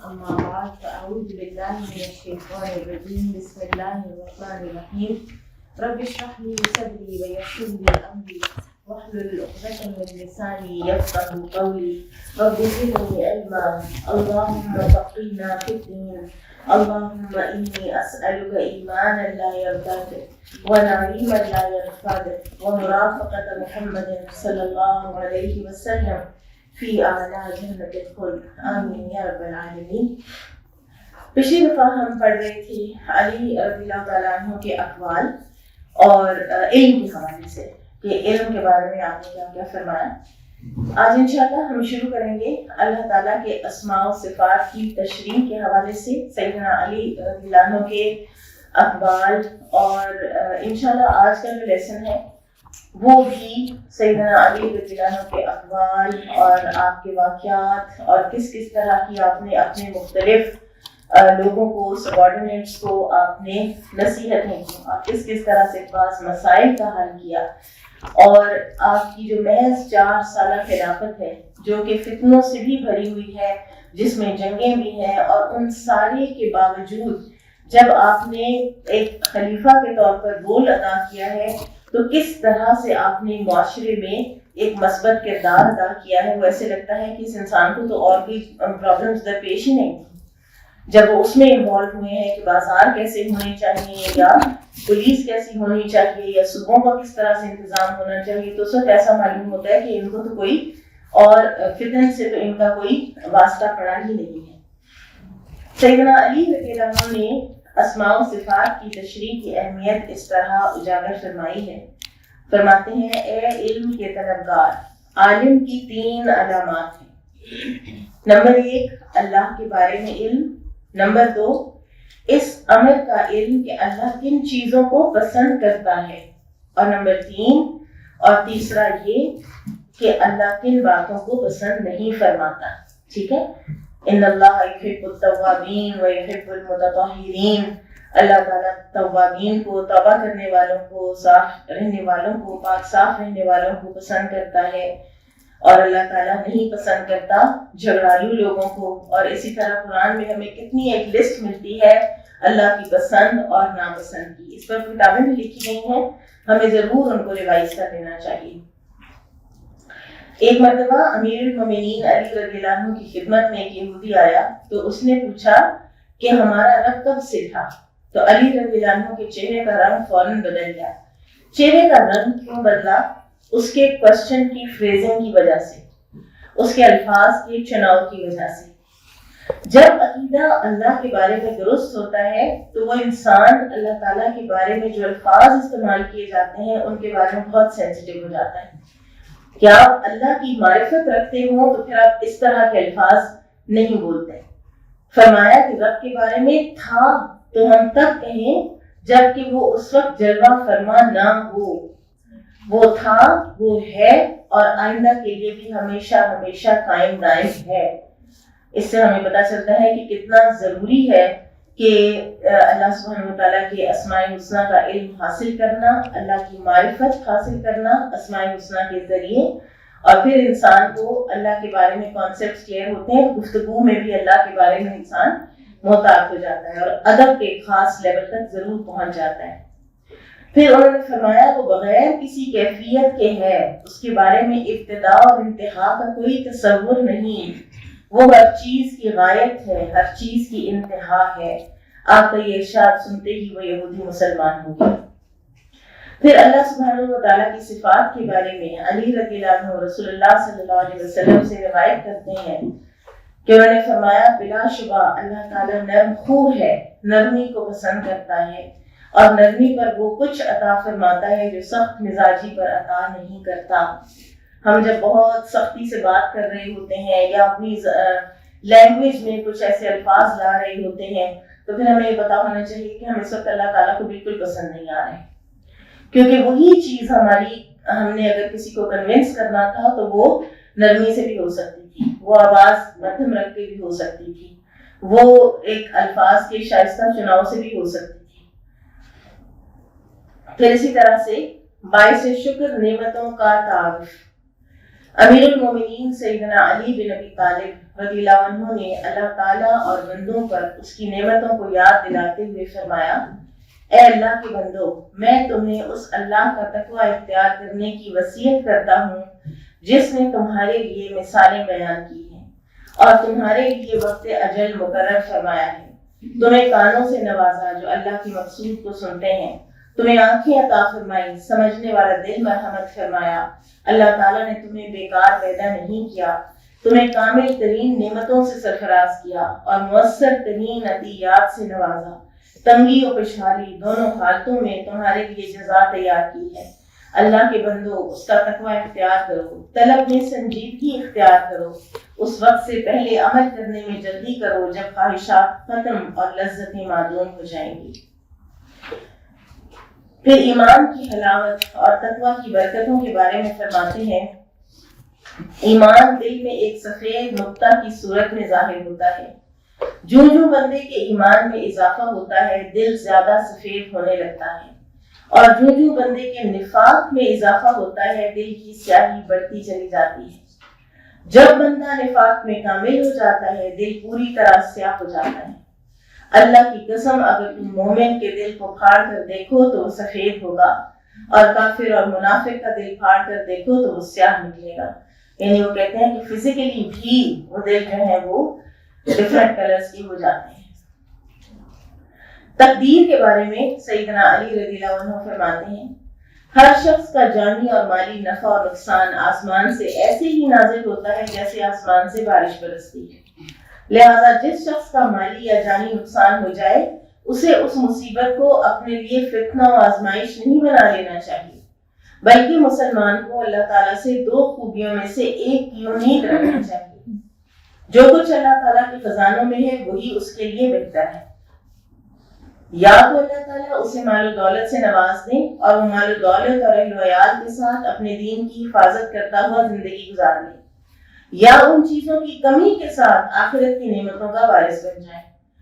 أما بعد فأعوذ بالله من الشيطان الرجيم بسم الله الرحمن الرحيم رب اشرح لي صدري ويسر لي أمري واحلل عقدة من لساني يفقهوا قولي رب زدني علما اللهم فقهنا في الدين اللهم إني أسألك إيمانا لا يرتد ونعيما لا ينفد ومرافقة محمد صلى الله عليه وسلم فی اعلیٰ جنت الخلد آمین یا رب العالمین۔ پچھلی دفعہ ہم پڑھ رہے تھے علی رضی اللہ تعالیٰ عنہ کے اقوال اور علم کے حوالے سے کہ علم کے بارے میں آپ نے کیا کیا فرمایا۔ آج انشاءاللہ ہم شروع کریں گے اللہ تعالیٰ کے اسماء و صفات کی تشریح کے حوالے سے، سیدنا علی رضی اللہ عنہ کے اقوال، اور انشاءاللہ آج کا جو لیسن ہے وہ بھی سیدنا علی رضی اللہ عنہ کے اقوال اور آپ کے واقعات اور کس کس طرح کی آپ نے اپنے مختلف لوگوں کو، سبارڈینیٹس کو آپ نے نصیحتیں کی، آپ کس کس طرح سے بعض مسائل کا حل کیا، اور آپ کی جو محض 4 سالہ خلافت ہے جو کہ فتنوں سے بھی بھری ہوئی ہے، جس میں جنگیں بھی ہیں، اور ان سارے کے باوجود جب آپ نے ایک خلیفہ کے طور پر رول ادا کیا ہے تو کس طرح سے آپ نے معاشرے میں ایک مثبت کردار ادا کیا ہے۔ وہ ایسے لگتا ہے کہ اس انسان کو تو اور بھی پرابلمز درپیش ہی نہیں تھی جب وہ اس میں انوالو ہوئے ہیں کہ بازار کیسے ہونے چاہیے، یا پولیس کیسی ہونی چاہیے، یا صوبوں کا کس طرح سے انتظام ہونا چاہیے، تو اس وقت ایسا معلوم ہوتا ہے کہ ان کو تو کوئی اور فتن سے تو ان کا کوئی واسطہ پڑا ہی نہیں ہے۔ سیدنا علی رضی اللہ عنہ نے اسماء و صفات کی تشریح کی اہمیت اس طرح اجاگر فرمائی ہے۔ فرماتے ہیں اے علم کے طلبگار، عالم کی 3 علامات ہیں۔ نمبر 1 اللہ کے بارے میں علم، نمبر 2 اس امر کا علم کہ اللہ کن چیزوں کو پسند کرتا ہے، اور نمبر 3 اور تیسرا یہ کہ اللہ کن باتوں کو پسند نہیں فرماتا۔ ٹھیک ہے، ان اللہ یحب التوابین و یحب المتطہرین، اللہ تعالیٰ توابین کو، توبہ کرنے والوں کو، صاف رہنے والوں کو، پاک صاف رہنے والوں کو پسند کرتا ہے، اور اللہ تعالیٰ نہیں پسند کرتا جھگڑالو لوگوں کو۔ اور اسی طرح قرآن میں ہمیں کتنی ایک لسٹ ملتی ہے اللہ کی پسند اور ناپسند کی، اس پر کتابیں بھی لکھی گئی ہیں، ہمیں ضرور ان کو ریوائز کر لینا چاہیے۔ ایک مرتبہ امیر المومنین علی رضی اللہ عنہ کی خدمت میں ایک یہودی آیا تو اس نے پوچھا کہ ہمارا رب کب سے تھا؟ تو علی رضی اللہ عنہ کے چہرے کا رنگ فوراً بدل گیا۔ چہرے کا رنگ کیوں بدلا؟ اس کے کوشچن کی فریزنگ کی وجہ سے، اس کے الفاظ کے چناؤ کی وجہ سے۔ جب عقیدہ اللہ کے بارے میں درست ہوتا ہے تو وہ انسان اللہ تعالیٰ کے بارے میں جو الفاظ استعمال کیے جاتے ہیں ان کے بارے میں بہت سینسیٹیو ہو جاتا ہے۔ کیا آپ اللہ کی معرفت رکھتے ہوں تو پھر آپ اس طرح کے الفاظ نہیں بولتے۔ فرمایا کہ رب کے بارے میں تھا تو ہم تب کہیں جب کہ وہ اس وقت جلوہ فرما نہ ہو، وہ تھا، وہ ہے، اور آئندہ کے لیے بھی ہمیشہ ہمیشہ قائم دائم ہے۔ اس سے ہمیں پتہ چلتا ہے کہ کتنا ضروری ہے کہ اللہ سبحانہ وتعالیٰ کے اسماء الحسنیٰ کا علم حاصل کرنا، اللہ کی معرفت حاصل کرنا اسماء الحسنیٰ کے ذریعے، اور پھر انسان کو اللہ کے بارے میں کانسیپٹس کلیئر ہوتے ہیں، گفتگو میں بھی اللہ کے بارے میں انسان محتاط ہو جاتا ہے اور ادب کے خاص لیول تک ضرور پہنچ جاتا ہے۔ پھر انہوں نے فرمایا وہ بغیر کسی کیفیت کے ہے، اس کے بارے میں ابتدا اور انتہا کا کوئی تصور نہیں، وہ ہر چیز کی غایت ہے، ہر چیز کی انتہا ہے۔ آپ کا یہ ارشاد سنتے ہی وہ یہودی مسلمان ہو گئے۔ پھر اللہ سبحانہ وتعالیٰ کی صفات کے بارے میں علی رضی اللہ عنہ رسول اللہ صلی اللہ علیہ وسلم سے روایت کرتے ہیں کہ انہوں نے فرمایا بلا شبہ اللہ تعالیٰ نرم خو ہے، نرمی کو پسند کرتا ہے، اور نرمی پر وہ کچھ عطا فرماتا ہے جو سخت مزاجی پر عطا نہیں کرتا۔ ہم جب بہت سختی سے بات کر رہے ہوتے ہیں یا اپنی لینگویج میں کچھ ایسے الفاظ لا رہے ہوتے ہیں تو پھر ہمیں یہ پتا ہونا چاہیے کہ ہم اس وقت اللہ تعالیٰ کو بالکل پسند نہیں آ رہے، کیونکہ وہی چیز ہم نے اگر کسی کو کنونس کرنا تھا تو وہ نرمی سے بھی ہو سکتی تھی، وہ آواز مدھم رکھ کے بھی ہو سکتی تھی، وہ ایک الفاظ کے شائستہ چناؤ سے بھی ہو سکتی تھی۔ پھر اسی طرح سے باعث شکر نعمتوں کا تعارف، امیر المومنین سیدنا علی بن ابی طالب رضی اللہ عنہ نے اللہ تعالیٰ اور بندوں پر اس کی نعمتوں کو یاد دلاتے ہوئے فرمایا، اے اللہ کے بندو، میں تمہیں اس اللہ کا تقوی اختیار کرنے کی وصیت کرتا ہوں جس نے تمہارے لیے مثالیں بیان کی ہیں اور تمہارے لیے وقت اجل مقرر فرمایا ہے، تمہیں کانوں سے نوازا جو اللہ کی مقصود کو سنتے ہیں، تمہیں آنکھیں عطا فرمائی، سمجھنے والا دل مرحمت فرمایا، اللہ تعالیٰ نے تمہیں بیکار پیدا نہیں کیا، تمہیں کامل ترین نعمتوں سے سرفراز کیا اور مؤثر ترین عطیات سے نوازا، تنگی اور خوشحالی دونوں حالتوں میں تمہارے لیے جزا تیار کی ہے۔ اللہ کے بندو، اس کا تقوی اختیار کرو، طلب میں سنجیدگی اختیار کرو، اس وقت سے پہلے عمل کرنے میں جلدی کرو جب خواہشات ختم اور لذتیں معدوم ہو جائیں گی۔ پھر ایمان کی حلاوت اور تقوی کی برکتوں کے بارے میں فرماتے ہیں، ایمان دل میں ایک سفید نقطہ کی صورت میں ظاہر ہوتا ہے، جو بندے کے ایمان میں اضافہ ہوتا ہے دل زیادہ سفید ہونے لگتا ہے، اور جو بندے کے نفاق میں اضافہ ہوتا ہے دل کی سیاہی بڑھتی چلی جاتی ہے۔ جب بندہ نفاق میں کامل ہو جاتا ہے دل پوری طرح سیاہ ہو جاتا ہے۔ اللہ کی قسم، اگر تم مومن کے دل کو پھاڑ کر دیکھو تو وہ سفید ہوگا، اور کافر اور منافق کا دل پھاڑ کر دیکھو تو وہ سیاہ نکلے گا۔ یعنی وہ کہتے ہیں کہ فزیکلی بھی وہ دل جو ہے وہ ڈفرنٹ کلرز کی ہو جاتے ہیں۔ تقدیر کے بارے میں سیدنا علی رضی اللہ عنہ فرماتے ہیں، ہر شخص کا جانی اور مالی نفع اور نقصان آسمان سے ایسے ہی نازل ہوتا ہے جیسے آسمان سے بارش برستی ہے، لہذا جس شخص کا مالی یا جانی نقصان ہو جائے اسے اس مصیبت کو اپنے لیے فتنہ و آزمائش نہیں بنا لینا چاہیے، بلکہ مسلمان کو اللہ تعالیٰ سے دو خوبیوں میں سے ایک کی امید رکھنا چاہیے۔ جو کچھ اللہ تعالیٰ کے خزانوں میں ہے وہی اس کے لیے بہتر ہے، یا تو اللہ تعالیٰ اسے مال و دولت سے نواز دیں اور وہ مال و دولت اور اہل و عیال کے ساتھ اپنے دین کی حفاظت کرتا ہوا زندگی گزار لے، یا ان چیزوں کی کمی کے ساتھ آخرت کی نعمتوں کا وارث بن جائے،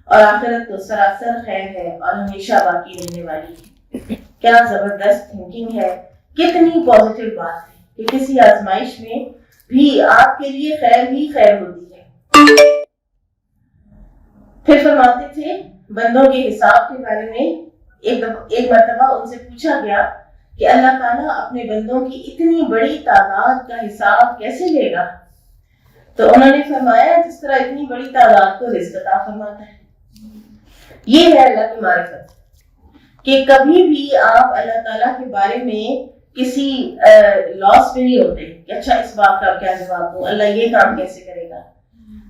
اور آخرت تو سراسر خیر ہے اور ہمیشہ باقی رہنے والی ہے۔ کیا زبردست تھنکنگ ہے، کتنی پازیٹیو بات ہے کہ کسی آزمائش میں بھی آپ کے لیے خیر ہی خیر ہوتی ہے۔ پھر فرماتے تھے بندوں کے حساب کے بارے میں، ایک مرتبہ ان سے پوچھا گیا کہ اللہ تعالیٰ اپنے بندوں کی اتنی بڑی تعداد کا حساب کیسے لے گا؟ تو انہوں نے فرمایا جس طرح اتنی بڑی تعداد کو رزق عطا فرماتا ہے۔ یہ ہے اللہ کی معرفت، کہ کبھی بھی آپ اللہ تعالیٰ کے بارے میں کسی لاس پہ نہیں ہوتے کہ اچھا اس بات کا کیا جواب دوں، اللہ یہ کام کیسے کرے گا۔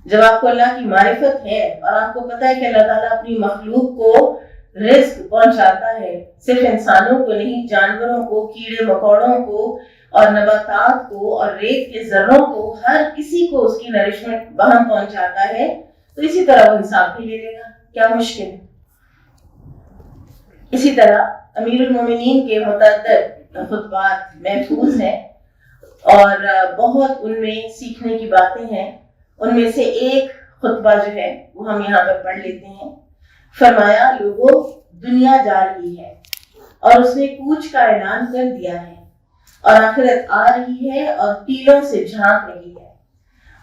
جب آپ کو اللہ کی معرفت ہے اور آپ کو پتہ ہے کہ اللہ تعالیٰ اپنی مخلوق کو رزق پہنچاتا ہے، صرف انسانوں کو نہیں، جانوروں کو، کیڑے مکوڑوں کو اور نباتات کو اور ریت کے ذروں کو، ہر کسی کو اس کی نرشمنٹ بہم پہنچاتا ہے، تو اسی طرح وہ حساب بھی لے لے گا، کیا مشکل۔ اسی طرح امیر المومنین کے متعدد خطبات محفوظ ہیں اور بہت ان میں سیکھنے کی باتیں ہیں۔ ان میں سے ایک خطبہ جو ہے وہ ہم یہاں پر پڑھ لیتے ہیں۔ فرمایا، لوگوں، دنیا جا رہی ہے اور اس نے کوچ کا اعلان کر دیا ہے، اور آخرت آ رہی ہے اور تیروں سے جھانک رہی ہے۔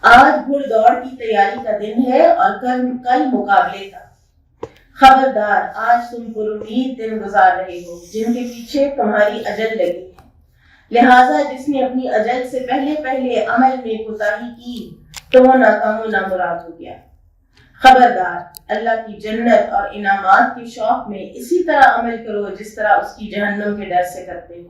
آج گھڑ دوڑ کی تیاری کا دن ہے اور کل مقابلے کا۔ خبردار، آج تم پر امید دن گزار رہے ہو جن کے پیچھے تمہاری اجل لگی ہے، لہٰذا جس نے اپنی اجل سے پہلے عمل میں کوتاہی کی تو وہ ناکام و نامراد ہو گیا۔ خبردار، اللہ کی جنت اور انعامات کے شوق میں اسی طرح عمل کرو جس طرح اس کی جہنم کے ڈر سے کرتے ہو۔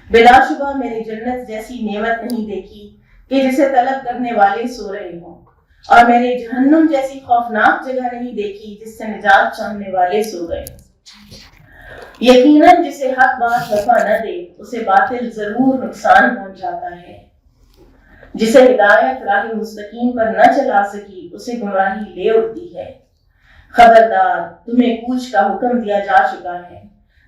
بلا شبہ میں نے جنت جیسی نعمت نہیں دیکھی کہ جسے طلب کرنے والے سو رہے ہوں، اور میں نے جہنم جیسی خوفناک جگہ نہیں دیکھی جس سے نجات چاہنے والے سو گئے۔ یقیناً جسے حق بات وفا نہ دے اسے باطل ضرور نقصان پہنچاتا ہے، جسے ہدایت راہ مستقیم پر نہ چلا سکی اسے گمراہی لے اٹھتی ہے۔ خبردار، تمہیں کوچ کا حکم دیا جا چکا ہے،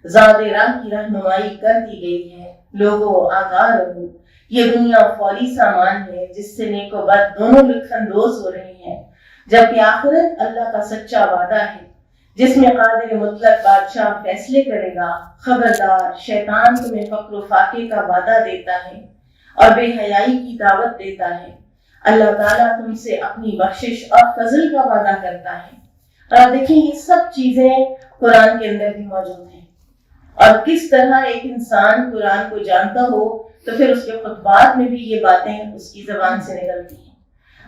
زاد راہ کی رہنمائی کر دی گئی ہے، لوگوں آگاہ رہو، یہ دنیا فوری سامان ہے جس سے نیک و بد دونوں لطف اندوز ہو رہے ہیں، جبکہ آخرت اللہ کا سچا وعدہ ہے جس میں قادر مطلق بادشاہ فیصلے کرے گا۔ خبردار، شیطان تمہیں فقر و فاقے کا وعدہ دیتا ہے اور بے حیائی کی دعوت دیتا ہے۔ اللہ تعالیٰ تم سے اپنی بخشش اور فضل کا وعدہ کرتا ہے۔ اور دیکھیں یہ سب چیزیں قرآن کے اندر بھی موجود ہیں، اور کس طرح ایک انسان قرآن کو جانتا ہو تو پھر اس کے خطبات میں بھی یہ باتیں اس کی زبان سے نکلتی ہیں۔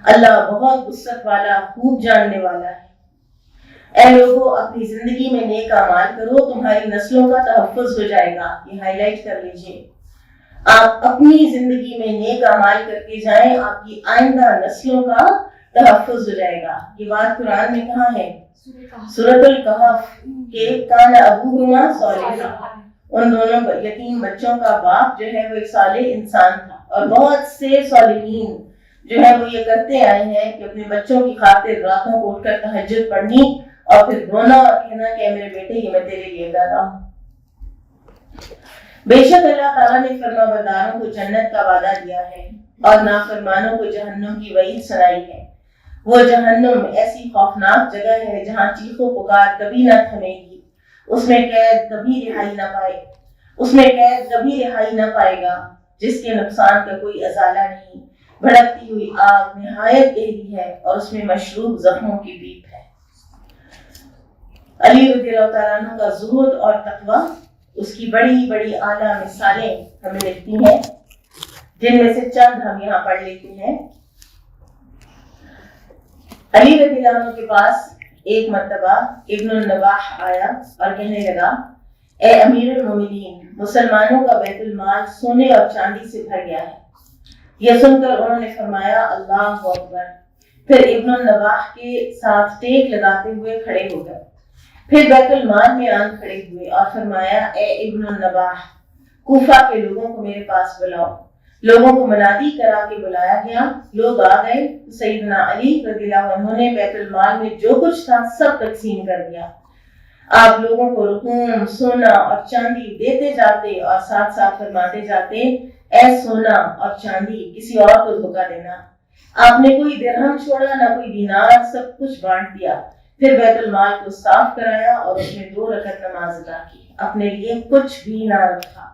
اللہ بہت وسعت والا، خوب جاننے والا ہے۔ اے لوگو اپنی زندگی میں نیک اعمال کرو، تمہاری نسلوں کا تحفظ ہو جائے گا۔ یہ ہائی لائٹ کر لیجئے، آپ اپنی زندگی میں نیک اعمال کرتے جائیں، آپ کی آئندہ نسلوں کا تحفظ ہو جائے گا۔ یہ بات قرآن میں کہاں ہے؟ سورۃ الکہف کہ کان ابوہما صالحا، ان دونوں یتیم بچوں کا باپ جو ہے وہ ایک صالح انسان تھا، اور بہت سے صالحین جو ہے وہ یہ کرتے آئے ہیں کہ اپنے بچوں کی خاطر راتوں کو اٹھ کر تہجد پڑھنی اور پھر رونا اور کہنا کہ میرے بیٹے یہ میں تیرے لیے کر رہا ہوں۔ بے شک اللہ تعالیٰ نے فرما برداروں کو جنت کا وعدہ دیا ہے اور نافرمانوں کو جہنم کی وعید سنائی ہے۔ وہ جہنم ایسی خوفناک جگہ ہے جہاں چیخ و پکار کبھی نہ تھمے گی، اس میں قید کبھی رہائی نہ پائے گا، جس کے نقصان کا کوئی ازالہ نہیں۔ بھڑکتی ہوئی آگ نہایت گہری ہے اور اس میں مشروب زخموں کی پیپ ہے۔ علی رضی اللہ تعالیٰ عنہ کا زہد اور تقوی، اس کی بڑی بڑی اعلیٰ مثالیں ہمیں لکھتی ہیں، جن میں سے چند ہم یہاں پڑھ لیتے ہیں۔ علی رضی اللہ عنہ کے پاس ایک مرتبہ ابن النباح آیا اور کہنے لگا، اے امیر المومنین، مسلمانوں کا بیت المال سونے اور چاندی سے بھر گیا ہے۔ یہ سن کر انہوں نے فرمایا اللہ اکبر، پھر ابن النباح کے ساتھ ٹیک لگاتے ہوئے کھڑے ہو گئے، پھر بیت المال میں آن کھڑے ہوئے اور فرمایا اے ابن النباح، کوفہ کے لوگوں کو میرے پاس بلاؤ۔ لوگوں کو منادی کرا کے بلایا گیا، لوگ آ گئے، سیدنا علی رضی اللہ عنہ نے بیت المال میں جو کچھ تھا سب تقسیم کر دیا۔ آپ لوگوں کو رقوم، سونا اور چاندی دیتے جاتے اور ساتھ ساتھ فرماتے جاتے، اے سونا اور چاندی کسی اور کو دھوکہ دینا۔ آپ نے کوئی درہم چھوڑا نہ کوئی دینار، سب کچھ بانٹ دیا۔ پھر بیت المال کو صاف کرایا اور اس میں 2 رکعت نماز ادا کی، اپنے لیے کچھ بھی نہ رکھا۔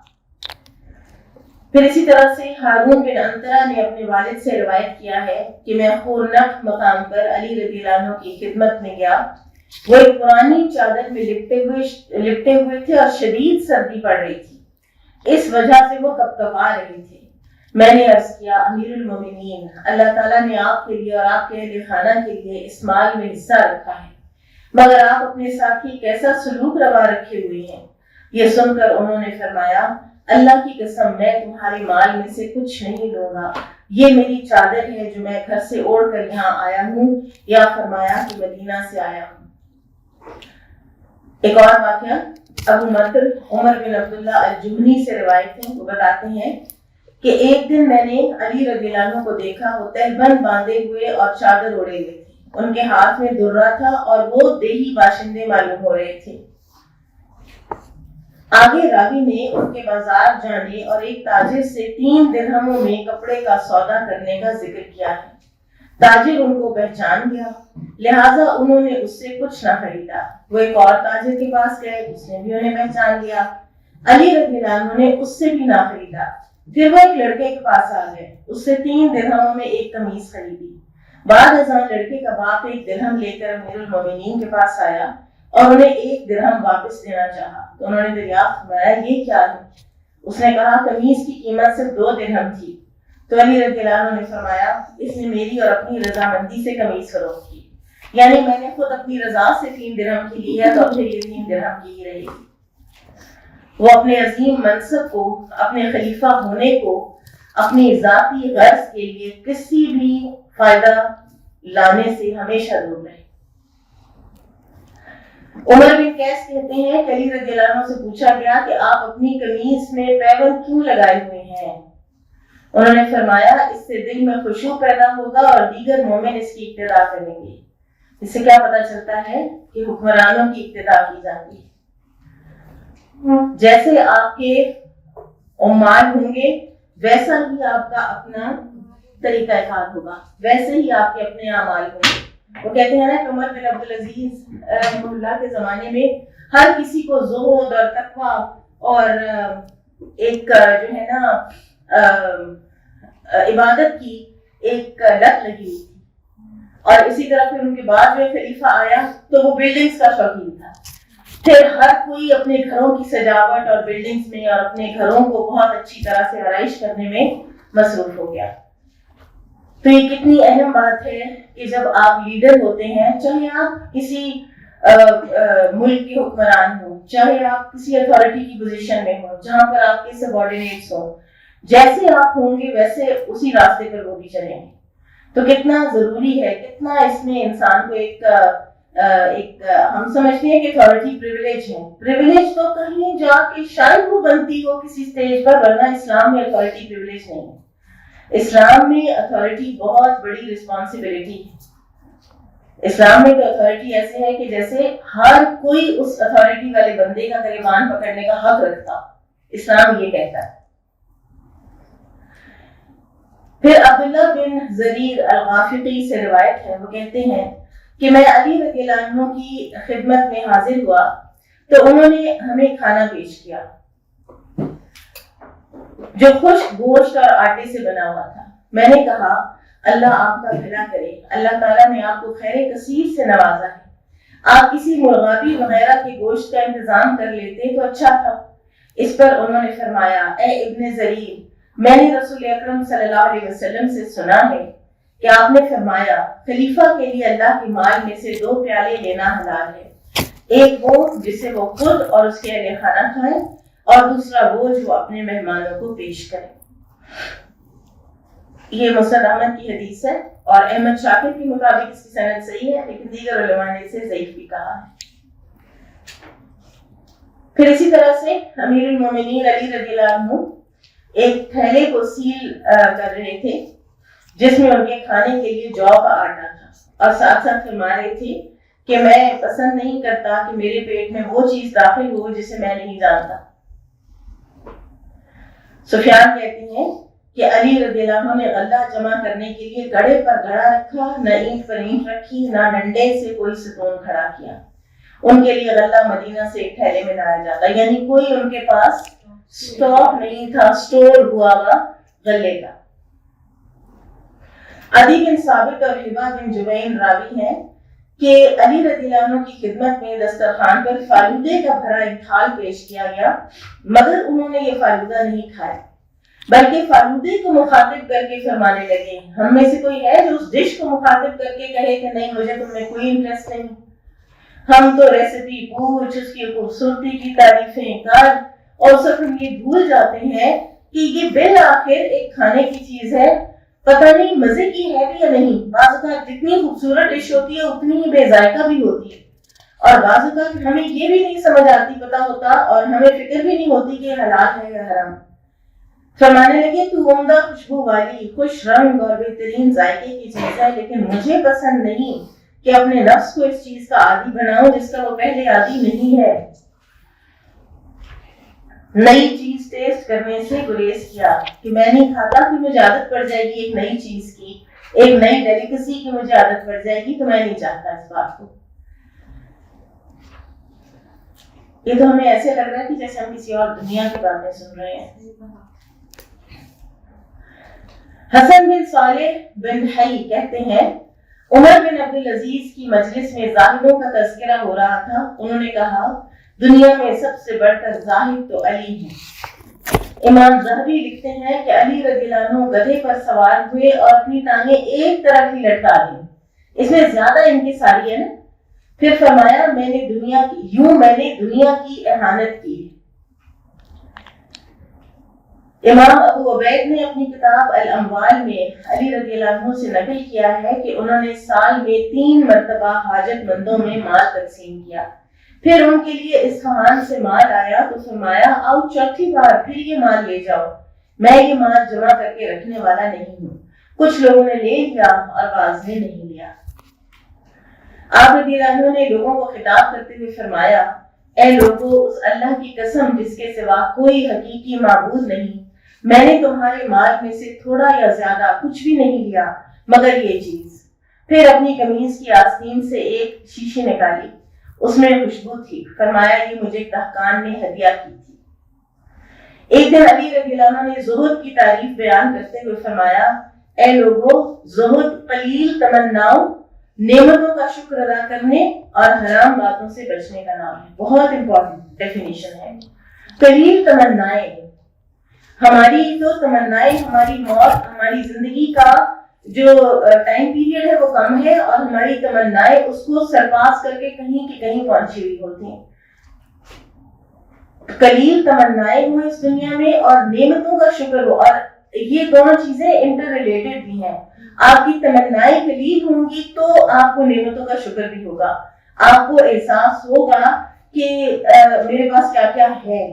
پھر اسی طرح سے ہارون بن انترا نے اپنے والد سے روایت کیا ہے کہ میں خورنق مقام پر علی رضی اللہ عنہ کی خدمت میں گیا، وہ ایک پرانی چادر میں لپٹے ہوئے تھے اور شدید سردی پڑ رہی تھی، اس وجہ سے وہ کپکپا رہے تھے۔ میں نے عرض کیا امیر المومنین، اللہ تعالیٰ نے آپ کے لیے اور آپ کے اہل خانہ کے لیے اس مال میں حصہ رکھا ہے، مگر آپ اپنے ساتھی کیسا سلوک روا رکھے ہوئے ہیں۔ یہ سن کر انہوں نے فرمایا اللہ کی قسم میں تمہارے مال میں سے کچھ نہیں لوں گا، یہ میری چادر ہے جو میں گھر سے اوڑھ کر یہاں آیا ہوں، یا فرمایا کہ مدینہ سے آیا ہوں۔ ایک اور واقعہ ابو مطر عمر بن عبداللہ الجہنی سے روایت ہے، وہ بتاتے ہیں کہ ایک دن میں نے علی رضی اللہ عنہ کو دیکھا، وہ تہبند باندھے ہوئے اور چادر اوڑے ہوئے تھے، ان کے ہاتھ میں درہ تھا اور وہ دیہی باشندے معلوم ہو رہے تھے۔ آگے راوی نے ان کے بازار جانے اور ایک تاجر سے 3 درہموں میں کپڑے کا سودا کرنے کا ذکر کیا ہے۔ تاجر ان کو پہچان گیا، لہٰذا انہوں نے اس سے کچھ نہ خریدا۔ وہ ایک اور تاجر کے پاس گئے، اس نے بھی انہیں پہچان لیا، علی رضی اللہ عنہ نے اس سے بھی نہ خریدا۔ پھر وہ ایک لڑکے کے پاس آ گئے، اس سے 3 درہموں میں ایک قمیص خریدی۔ بعد ازاں لڑکے کا باپ 1 درہم لے کر امیر المومنین کے پاس آیا اور انہیں 1 درہم واپس دینا چاہا، تو انہوں نے دریافت فرمایا یہ کیا ہے؟ اس نے کہا قمیص کی قیمت صرف 2 درہم تھی۔ تو علی رضی اللہ عنہ نے فرمایا اس نے میری اور اپنی رضامندی سے قمیص فروخت کی، یعنی میں نے خود اپنی رضا سے 3 درہم کی لی ہے تو پھر یہ 3 درہم کی ہی رہے گی۔ وہ اپنے عظیم منصب کو، اپنے خلیفہ ہونے کو اپنی ذاتی غرض کے لیے کسی بھی فائدہ لانے سے ہمیشہ دور رہے۔ عمر بن قیس کہتے ہیں کہ علی رضی اللہ عنہ سے پوچھا گیا کہ آپ اپنی قمیص میں پیوند کیوں لگائے ہوئے ہیں؟ انہوں نے فرمایا اس سے دل میں خشوع پیدا ہوگا اور دیگر مومن اس کی اقتداء کریں گے۔ اس سے کیا پتہ چلتا ہے کہ حکمرانوں کی اقتداء کی جاتی ہے۔ جیسے آپ کے عمال ہوں گے ویسا ہی آپ کا اپنا طریقہ کار ہوگا، ویسے ہی آپ کے اپنے اعمال ہوں گے۔ وہ کہتے ہیں نا کہ عمر بن عبدالعزیز رحمہ اللہ کے زمانے میں ہر کسی کو زہد اور تقویٰ اور ایک جو ہے نا عبادت کی ایک لت لگی ہوئی تھی. اور اسی طرح پھر ان کے بعد جو خلیفہ آیا تو وہ بلڈنگز کا شوقین تھا. پھر ہر کوئی اپنے گھروں کی سجاوٹ اور بلڈنگز میں اور اپنے گھروں کو بہت اچھی طرح سے آرائش کرنے میں مصروف ہو گیا. تو یہ کتنی اہم بات ہے کہ جب آپ لیڈر ہوتے ہیں، چاہے آپ کسی ملک کے حکمران ہوں، چاہے آپ کسی اتھارٹی کی پوزیشن میں ہوں جہاں پر آپ کے سبارڈینیٹس ہوں، جیسے آپ ہوں گے ویسے اسی راستے پر وہ بھی چلیں گے. تو کتنا ضروری ہے، کتنا اس میں انسان کو ایک ہم سمجھتے ہیں کہ اتھارٹی پریویلیج ہے. پریویلیج تو کہیں جا کے شاید وہ بنتی ہو کسی سٹیج پر، ورنہ اسلام میں اتھارٹی پریویلیج نہیں ہے. اسلام میں اتھارٹی بہت بڑی رسپانسبلٹی ہے. اسلام میں تو اتھارٹی ایسے ہے کہ جیسے ہر کوئی اس اتھارٹی والے بندے کا گریبان پکڑنے کا حق رکھتا. اسلام یہ کہتا ہے. پھر عبداللہ بن زریر الغافقی سے روایت ہے، وہ کہتے ہیں کہ میں علی رضی اللہ عنہ کی خدمت میں حاضر ہوا تو انہوں نے ہمیں کھانا پیش کیا جو خشک گوشت اور آٹے سے بنا ہوا تھا. میں نے کہا اللہ آپ کا بھلا کرے، اللہ تعالیٰ نے آپ کو خیر کثیر سے نوازا ہے، آپ کسی مرغابی وغیرہ کے گوشت کا انتظام کر لیتے تو اچھا تھا. اس پر انہوں نے فرمایا اے ابن زریر، میں نے رسول اکرم صلی اللہ علیہ وسلم سے سنا ہے کہ آپ نے فرمایا خلیفہ کے لیے اللہ کے مال میں سے 2 پیالے لینا حلال ہے، ایک وہ جسے وہ خود اور اس کے اہل خانہ کھائیں، اور دوسرا وہ جو اپنے مہمانوں کو پیش کرے. یہ مسند احمد کی حدیث ہے اور احمد شاکر کے مطابق اس کی سند صحیح ہے، لیکن دیگر علماء نے اسے ضعیف بھی کہا ہے. پھر اسی طرح سے امیر المومنین علی رضی اللہ عنہ ایک تھیلے کو سیل کر رہے تھے جس میں ان کے کھانے کے لیے جو کا آٹا تھا، اور ساتھ ساتھ فرما رہے تھے کہ میں پسند نہیں کرتا کہ میرے پیٹ میں وہ چیز داخل ہو جسے میں نہیں جانتا. سفیان کہتے ہیں کہ علی رضی اللہ عنہ نے غلہ جمع کرنے کے لیے گڑھے پر گڑھا رکھا، نہ اینٹ پر اینٹ رکھی، نہ ڈنڈے سے کوئی ستون کھڑا کیا. ان کے لیے غلہ مدینہ سے ایک تھیلے میں لایا جاتا، یعنی کوئی ان کے پاس سٹاک نہیں تھا، سٹور ہوا غلے کا. عدی بن ثابت اور حبا بن جبین راوی ہیں کہ علی رضی اللہ عنہ کی خدمت میں دسترخوان پر فالودے کا بھرا ایک تھال پیش کیا گیا، مگر انہوں نے یہ فالودہ نہیں کھایا بلکہ فالودے کو مخاطب کر کے فرمانے لگے ہم میں سے کوئی ہے جو اس ڈش کو مخاطب کر کے کہے کہ نہیں مجھے تم میں کوئی انٹرسٹ نہیں، ہم تو ریسیپی پوچھ، اس کی خوبصورتی کی تعریفیں کر، اور سب ہم یہ بھول جاتے ہیں کہ یہ بالآخر ایک کھانے کی چیز ہے، پتہ نہیں مزے کی ہے بھی یا نہیں. بعض اوقات جتنی خوبصورت ڈش ہوتی ہے اتنی ہی بے ذائقہ بھی ہوتی ہے، اور بعض اوقات ہمیں یہ بھی نہیں سمجھ آتی پتہ ہوتا، اور ہمیں فکر بھی نہیں ہوتی کہ حلال ہے یا حرام. فرمانے لگے تو عمدہ خوشبو والی، خوش رنگ اور بہترین ذائقے کی چیز ہے، لیکن مجھے پسند نہیں کہ اپنے نفس کو اس چیز کا عادی بناؤں جس کا وہ پہلے عادی نہیں ہے. نئی چیز ٹیسٹ کرنے سے گریز کیا کہ میں نہیں کھاتا کہ مجھے عادت پڑ جائے گی ایک نئی چیز کی، ایک نئی ڈیلیکسی کی مجھے عادت پڑ جائے گی، تو میں نہیں چاہتا اس بات کو. یہ تو ہمیں ایسے لگ رہا ہے کہ جیسے ہم کسی اور دنیا کی باتیں سن رہے ہیں. حسن بن صالح بن حی کہتے ہیں عمر بن عبدالعزیز کی مجلس میں زاہدوں کا تذکرہ ہو رہا تھا. انہوں نے کہا دنیا میں سب سے بڑھ کر زاہد تو علی ہے. امام ذہبی لکھتے ہیں کہ علی رضی اللہ عنہ گدھے پر سوار ہوئے اور اپنی ٹانگیں ایک طرف ہی لٹکا دیں، اس میں زیادہ انکساری ہے نا. پھر فرمایا میں نے دنیا کی اہانت کی. امام ابو عبید نے اپنی کتاب الاموال میں علی رضی اللہ عنہ سے نقل کیا ہے کہ انہوں نے سال میں 3 مرتبہ حاجت مندوں میں مال تقسیم کیا. پھر ان کے لیے اصفہان سے مال آیا تو فرمایا آؤ چوتھی بار پھر یہ مال لے جاؤ، میں یہ مال جمع کر کے رکھنے والا نہیں ہوں. کچھ لوگوں نے لے لیا اور بعض نے نہیں لیا. آپ رضی اللہ عنہ نے لوگوں کو خطاب کرتے ہوئے فرمایا اے لوگو، اس اللہ کی قسم جس کے سوا کوئی حقیقی معبود نہیں، میں نے تمہارے مال میں سے تھوڑا یا زیادہ کچھ بھی نہیں لیا مگر یہ چیز. پھر اپنی قمیض کی آستین سے ایک شیشی نکالی، اس میں خوشبو تھی. فرمایا یہ مجھے دہقان نے ہدیہ کی تھی. ایک دن علی رضی اللہ عنہ نے زہد کی تعریف بیان کرتے ہوئے فرمایا اے لوگوں زہد قلیل تمناؤ نعمتوں کا شکر ادا کرنے اور حرام باتوں سے بچنے کا نام ہے. بہت امپورٹنٹ ڈیفینیشن ہے. قلیل تمنائیں، ہماری تو تمنائیں، ہماری موت، ہماری زندگی کا جو ٹائم پیریڈ ہے وہ کم ہے اور ہماری تمنائیں اس کو سرپاس کر کے کہیں کی کہیں پہنچی ہوئی ہوتی ہیں. قلیل تمنائیں ہوں اس دنیا میں اور نعمتوں کا شکر ہو، اور یہ دونوں چیزیں انٹر ریلیٹڈ بھی ہیں. آپ کی تمنائیں قلیل ہوں گی تو آپ کو نعمتوں کا شکر بھی ہوگا، آپ کو احساس ہوگا کہ میرے پاس کیا کیا ہے،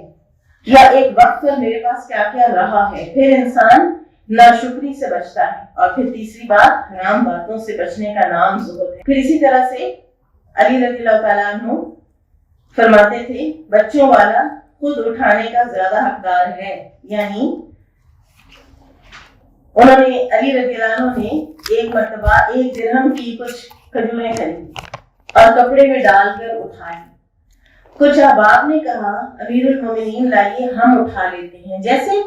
یا ایک وقت پر میرے پاس کیا کیا رہا ہے. پھر انسان ناشکری سے بچتا ہے. اور پھر تیسری بات، حرام باتوں سے بچنے کا نام زہد ہے. پھر اسی طرح سے علی رضی اللہ تعالیٰ عنہ فرماتے تھے بچوں والا خود اٹھانے کا زیادہ حقدار ہے. یعنی انہوں نے علی رضی اللہ عنہ نے ایک مرتبہ 1 درہم کی کچھ کھجوریں خریدی اور کپڑے میں ڈال کر اٹھائی. کچھ احباب نے کہا امیر المومنین لائیے ہم اٹھا لیتے ہیں. جیسے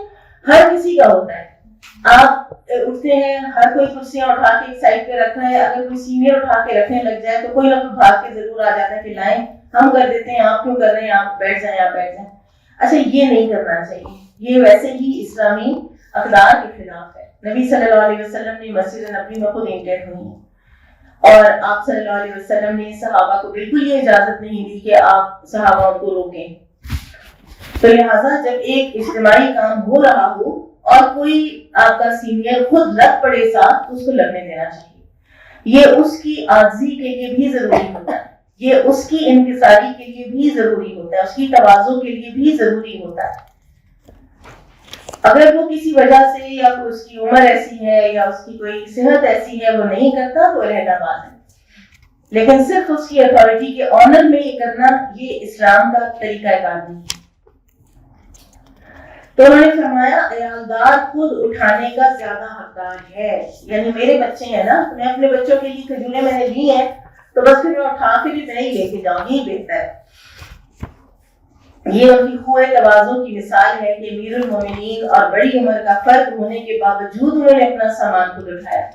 ہر کسی کا ہوتا ہے، آپ اٹھتے ہیں، ہر کوئی کرسیاں اٹھا کے ایک سائڈ پہ رکھا ہے، اگر کوئی سینئر اٹھا کے رکھنے لگ جائے تو کوئی نہ کوئی بھاگ کے ضرور آ جاتا ہے کہ لائیں ہم کر دیتے ہیں، آپ کیوں کر رہے ہیں، آپ بیٹھ جائیں، آپ بیٹھ جائیں. اچھا، یہ نہیں کرنا چاہیے، یہ ویسے ہی اسلامی اقدار کے خلاف ہے. نبی صلی اللہ علیہ وسلم نے مسجد نبوی میں خود انٹر ہوئی ہیں اور آپ صلی اللہ علیہ وسلم نے صحابہ کو بالکل یہ اجازت نہیں دی کہ آپ صحابہ کو روکیں. تو لہٰذا جب ایک اجتماعی کام ہو رہا ہو اور کوئی آپ کا سینئر خود لگ پڑے ساتھ، اس کو لگنے دینا چاہیے. یہ اس کی عاجزی کے لیے بھی ضروری ہوتا ہے، یہ اس کی انکساری کے لیے بھی ضروری ہوتا ہے، اس کی تواضع کے لیے بھی ضروری ہوتا ہے. اگر وہ کسی وجہ سے یا اس کی عمر ایسی ہے یا اس کی کوئی صحت ایسی ہے وہ نہیں کرتا تو علیحدہ بات ہے، لیکن صرف اس کی اتھارٹی کے آنر میں یہ کرنا یہ اسلام کا طریقہ کار نہیں ہے. تو انہوں نے فرمایا عیالدار خود اٹھانے کا زیادہ حقدار ہے. یعنی میرے بچے ہیں نا، میں اپنے بچوں کے لیے کھجوریں میں نے لی ہیں تو بس پھر میں اٹھا کے بھی نہیں لے کے جاؤں، یہی بہتر ہے. یہ ان کی خوئے تواضع کی مثال ہے کہ امیر المومنین اور بڑی عمر کا فرق ہونے کے باوجود انہوں نے اپنا سامان خود اٹھایا.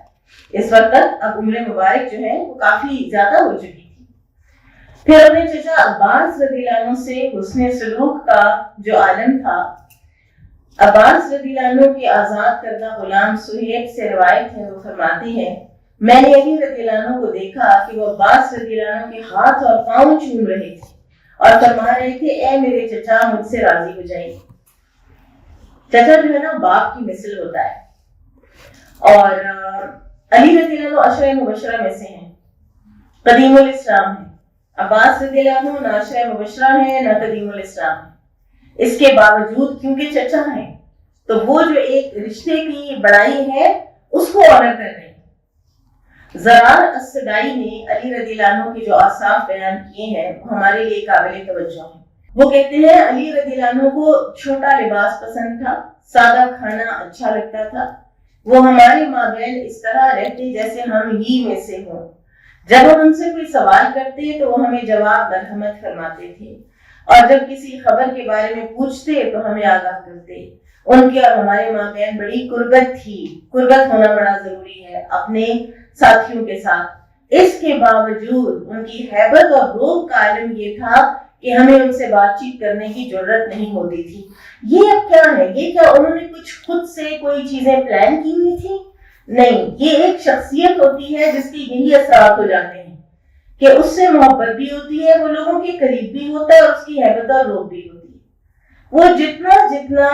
اس وقت تک اب عمر مبارک جو ہے وہ کافی زیادہ ہو چکی تھی. پھر اپنے چچا عباس رضی اللہ عنہ سے حسن سلوک کا جو عالم تھا. عباس رضی اللہ عنہ کی آزاد کردہ غلام سہیب سے روایت ہے، وہ فرماتے ہیں میں نے علی رضی اللہ عنہ کو دیکھا کہ وہ عباس رضی اللہ عنہ کے ہاتھ اور پاؤں چوم رہے تھے اور فرما رہے تھے اے میرے چچا مجھ سے راضی ہو جائیے. چچا جو ہے نا باپ کی مثل ہوتا ہے. اور علی رضی اللہ عنہ عشرہ مبشرہ میں سے ہیں، قدیم الاسلام ہیں. عباس رضی اللہ عنہ نہ عشرہ مبشرہ ہیں نہ قدیم الاسلام ہیں. اس کے باوجود کیونکہ چچا ہیں تو وہ جو ایک رشتے کی بڑائی ہے اس کو آنر کر رہے ہیں. زرار السدائی نے علی رضی اللہ عنہ کے جو اوصاف بیان کیے ہیں وہ ہمارے لیے قابل توجہ ہیں. وہ کہتے ہیں علی رضی اللہ عنہ کو چھوٹا لباس پسند تھا، سادہ کھانا اچھا لگتا تھا. وہ ہمارے مابین اس طرح رہتے جیسے ہم ہی میں سے ہوں. جب ہم ان سے کوئی سوال کرتے تو وہ ہمیں جواب مرحمت فرماتے تھے اور جب کسی خبر کے بارے میں پوچھتے تو ہمیں آگاہ کرتے. ان کے اور ہمارے مابین بڑی قربت تھی. قربت ہونا بڑا ضروری ہے اپنے ساتھیوں کے ساتھ. اس کے باوجود ان کی ہیبت اور روب کا عالم یہ تھا کہ ہمیں ان سے بات چیت کرنے کی ضرورت نہیں ہوتی تھی. یہ اب کیا ہے؟ یہ کیا انہوں نے کچھ خود سے کوئی چیزیں پلان کی ہوئی تھی؟ نہیں، یہ ایک شخصیت ہوتی ہے جس کے یہی اثرات ہو جاتے ہیں کہ اس سے محبت بھی ہوتی ہے، وہ لوگوں کے قریب بھی ہوتا ہے اور اس کی ہیبت اور روب بھی ہوتی ہے. وہ جتنا جتنا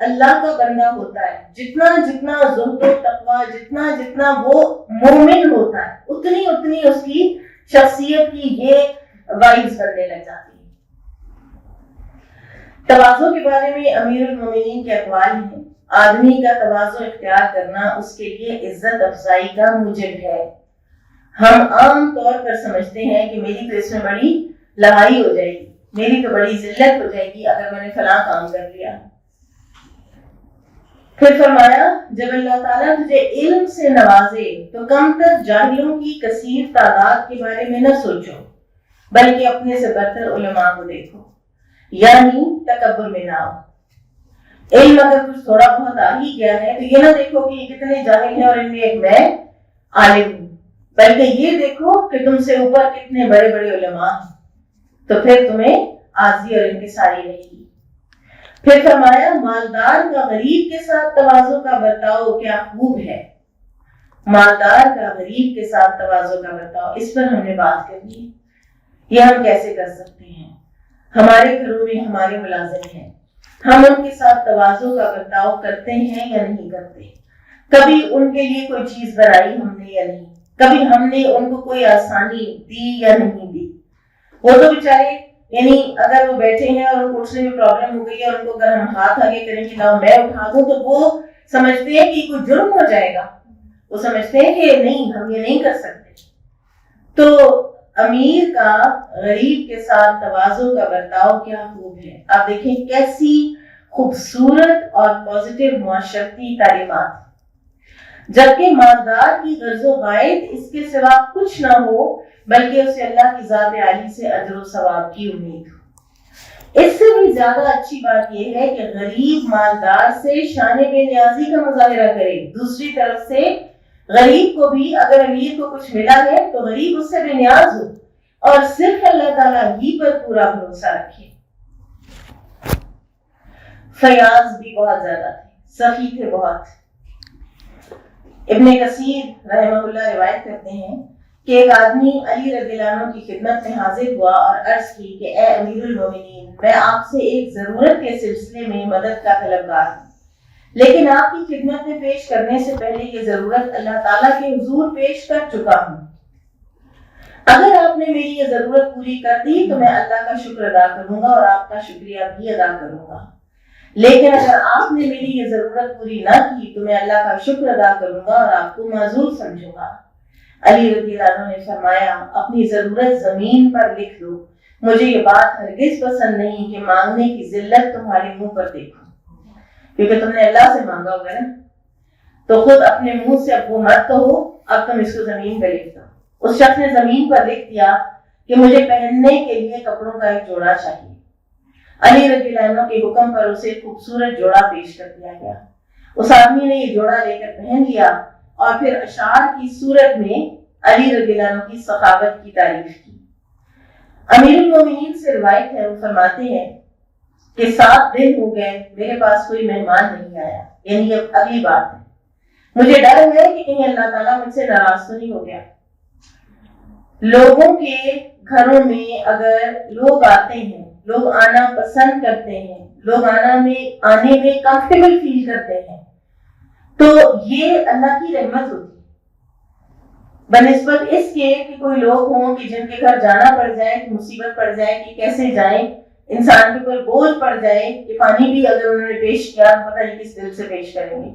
اللہ کا بندہ ہوتا ہے، جتنا جتنا زہد و تقوی، جتنا جتنا وہ مومن ہوتا ہے، اتنی اتنی اس کی شخصیت کی یہ وائز بننے لگ جاتی ہے. تواضع کے بارے میں امیر المومنین کے اقوال ہیں آدمی کا تواضع اختیار کرنا اس کے لیے عزت افزائی کا موجب ہے. ہم عام طور پر سمجھتے ہیں کہ میری تو اس میں بڑی لہائی ہو جائے گی، میری تو بڑی ذلت ہو جائے گی اگر میں نے فلاں کام کر لیا. پھر فرمایا جب اللہ تعالیٰ تجھے علم سے نوازے تو کم تر جاہلوں کی کثیر تعداد کے بارے میں نہ سوچو بلکہ اپنے سے برتر علماء کو دیکھو، یعنی تکبر میں نہ آؤ. علم اگر کچھ تھوڑا بہت آ ہی گیا ہے تو یہ نہ دیکھو کہ یہ کتنے جاہل ہیں اور ان میں ایک میں عالم ہوں، بلکہ یہ دیکھو کہ تم سے اوپر کتنے بڑے بڑے علماء ہیں، تو پھر تمہیں عاجزی اور انکساری رہے گی۔ پھر فرمایا مالدار کا غریب کے ساتھ تواضع کا برتاؤ کیا خوب ہے، مالدار کا غریب کے ساتھ تواضع کا برتاؤ، اس پر ہم نے بات کرنی ہے۔ یہ ہم کیسے کر سکتے ہیں؟ ہمارے گھروں میں ہمارے ملازم ہیں، ہم ان کے ساتھ تواضع کا برتاؤ کرتے ہیں یا نہیں کرتے؟ کبھی ان کے لیے کوئی چیز بنائی ہم نے یا نہیں؟ کبھی ہم نے ان کو کوئی آسانی دی یا نہیں دی؟ وہ تو بیچارے یعنی اگر وہ بیٹھے ہیں اور ان کو اٹھنے میں پرابلم ہو گئی ہے اور ان کو اگر ہم ہاتھ آگے کریں کہ لاؤ میں اٹھا دوں تو وہ سمجھتے ہیں کہ کوئی جرم ہو جائے گا، وہ سمجھتے ہیں کہ نہیں ہم یہ نہیں کر سکتے۔ تو امیر کا غریب کے ساتھ تواضع کا برتاؤ کیا خوب ہے۔ آپ دیکھیں کیسی خوبصورت اور پازیٹیو معاشرتی تعلیمات، جبکہ مالدار کی غرض و غائد اس کے سوا کچھ نہ ہو بلکہ اسے اللہ کی ذات عالی سے اجر و ثواب کی امید ہو۔ اس سے بھی زیادہ اچھی بات یہ ہے کہ غریب مالدار سے شان بے نیازی کا مظاہرہ کرے، دوسری طرف سے غریب کو بھی اگر امیر کو کچھ ملا ہے تو غریب اس سے بے نیاز ہو اور صرف اللہ تعالیٰ ہی پر پورا بھروسہ رکھے۔ فیاض بھی بہت زیادہ تھے، سخی تھے بہت۔ ابن کثیر رحمہ اللہ روایت کرتے ہیں کہ ایک آدمی علی رضی اللہ عنہ کی خدمت میں حاضر ہوا اور عرض کی کہ اے امیر المومنین، میں آپ سے ایک ضرورت کے سلسلے میں مدد کا طلبگار ہوں، لیکن آپ کی خدمت میں پیش کرنے سے پہلے یہ ضرورت اللہ تعالیٰ کے حضور پیش کر چکا ہوں۔ اگر آپ نے میری یہ ضرورت پوری کر دی تو میں اللہ کا شکر ادا کروں گا اور آپ کا شکریہ بھی ادا کروں گا، لیکن اگر آپ نے میری یہ ضرورت پوری نہ کی تو میں اللہ کا شکر ادا کروں گا اور آپ کو معذور سمجھوں گا۔ علی رضی اللہ عنہ نے فرمایا اپنی ضرورت زمین پر لکھ دو، مجھے یہ بات ہرگز پسند نہیں کہ مانگنے کی ذلت تمہارے منہ پر دیکھوں، کیونکہ تم نے اللہ سے مانگا ہوگا نا، تو خود اپنے منہ سے اب وہ مت کہو، اب تم اس کو زمین پہ لکھ دو۔ اس شخص نے زمین پر لکھ دیا کہ مجھے پہننے کے لیے کپڑوں کا ایک جوڑا چاہیے۔ علی رضی اللہ عنہ کے حکم پر اسے خوبصورت جوڑا پیش کر دیا گیا۔ اس آدمی نے یہ جوڑا لے کر پہن لیا اور پھر اشعار کی صورت میں علی رضی اللہ عنہ کی سخاوت کی تعریف کی۔ امیر المومنین سے روایت ہے، وہ فرماتے ہیں کہ 7 دن ہو گئے میرے پاس کوئی مہمان نہیں آیا، یعنی اب اگلی بات ہے، مجھے ڈر ہے کہ کہیں اللہ تعالیٰ مجھ سے ناراض تو نہیں ہو گیا۔ لوگوں کے گھروں میں اگر لوگ آتے ہیں، لوگ آنا پسند کرتے ہیں، لوگ آنے میں کمفرٹیبل فیل کرتے ہیں، تو یہ اللہ کی رحمت ہوتی ہے، بنسبت اس کے کہ کوئی لوگ ہوں کہ جن کے گھر جانا پڑ جائے، کہ مصیبت پڑ جائے کہ کیسے جائیں، انسان کے اوپر بوجھ پڑ جائے کہ پانی بھی اگر انہوں نے پیش کیا تو پتہ نہیں کس دل سے پیش کریں گے۔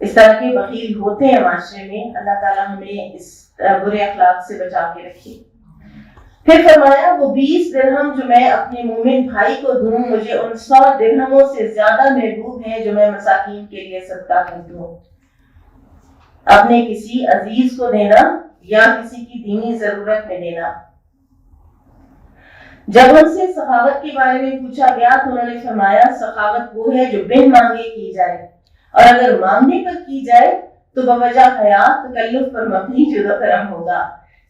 اس طرح کے بخیل ہوتے ہیں معاشرے میں، اللہ تعالیٰ ہمیں اس برے اخلاق سے بچا کے رکھے۔ پھر فرمایا وہ 20 درہم جو میں اپنے مومن بھائی کو دوں مجھے ان 100 درہموں سے زیادہ محبوب ہیں جو میں مساکین کے لیے صدقہ کر دوں۔ اپنے کسی عزیز کو دینا یا کسی کی دینی ضرورت میں دینا۔ جب ان سے سخاوت کے بارے میں پوچھا گیا تو انہوں نے فرمایا سخاوت وہ ہے جو بن مانگے کی جائے، اور اگر مانگنے پر کی جائے تو بوجہ حیات تکلف پر مبنی جود و کرم ہوگا۔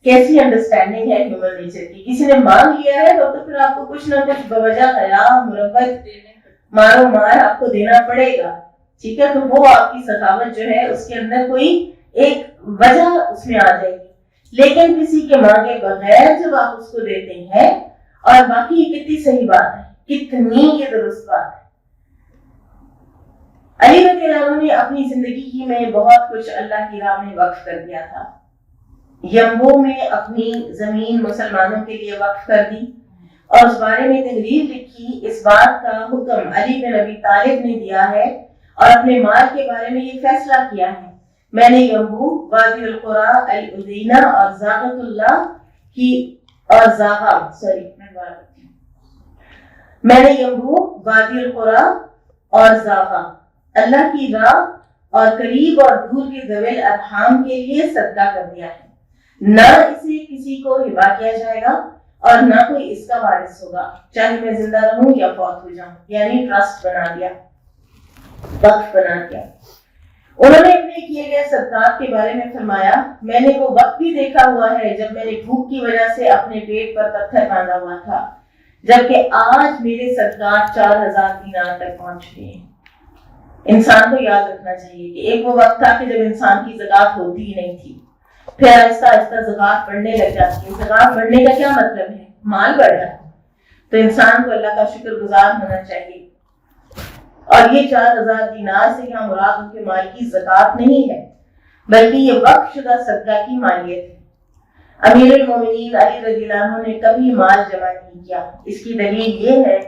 کیسی انڈرسٹینڈنگ ہے ہیومن نیچر کی، کسی نے مانگ لیا ہے تو پھر آپ کو کچھ نہ کچھ بوجہ حیات مربت مارو مار آپ کو دینا پڑے گا، ٹھیک ہے؟ تو وہ آپ کی سخاوت جو ہے اس کے اندر کوئی ایک وجہ اس میں آ جائے گی، لیکن کسی کے مانگے بغیر جب آپ اس کو دیتے ہیں، اور باقی یہ کتنی صحیح بات ہے، کتنی یہ درست بات ہے۔ علی رضی اللہ عنہ نے اپنی زندگی میں بہت کچھ اللہ کی راہ میں وقف کر دیا تھا۔ یمبو میں اپنی زمین مسلمانوں کے لیے وقف کر دی اور اس بارے میں تحریر لکھی۔ اس بات کا حکم علی بن ابی طالب نے دیا ہے اور اپنے مال کے بارے میں یہ فیصلہ کیا ہے، میں نے یمبو، وادی القرا، العدینہ اور زاغت اللہ کی اور زاغا میں نے یمبو، وادی القرا اور زاغا اللہ کی راہ اور قریب اور دور کے ذوی الارحام کے لیے صدقہ کر دیا ہے، نہ اسے کسی کو ہبا کیا جائے گا اور نہ کوئی اس کا وارث ہوگا، چاہے میں زندہ رہوں یا فوت ہو جاؤں، یعنی ٹرسٹ بنا دیا۔ وقف بنا دیا۔ انہوں نے اپنے کیے گئے صدقات کے بارے میں فرمایا، میں نے وہ وقت بھی دیکھا ہوا ہے جب میں نے بھوک کی وجہ سے اپنے پیٹ پر پتھر باندھا ہوا تھا، جبکہ آج میرے صدقات 4000 دینار تک پہنچ گئے ہیں۔ انسان کو یاد رکھنا چاہیے کہ ایک وہ وقت تھا کہ جب انسان کی زکوٰۃ ہوتی ہی نہیں تھی، پھر آہستہ آہستہ زکوٰۃ بڑھنے لگ جاتی ہے۔ زکوٰۃ بڑھنے کا کیا مطلب ہے؟ مال بڑھ رہا ہے، تو انسان کو اللہ کا شکر گزار ہونا چاہیے۔ اور یہ 4000 دینار سے یہاں مراد ان کے مال کی زکوٰۃ نہیں ہے، بلکہ یہ وقف شدہ صدقہ کی مالیت ہے۔ امیر المومنین علی رضی اللہ عنہ نے کبھی مال جمع نہیں کیا۔ اس کی دلیل یہ ہے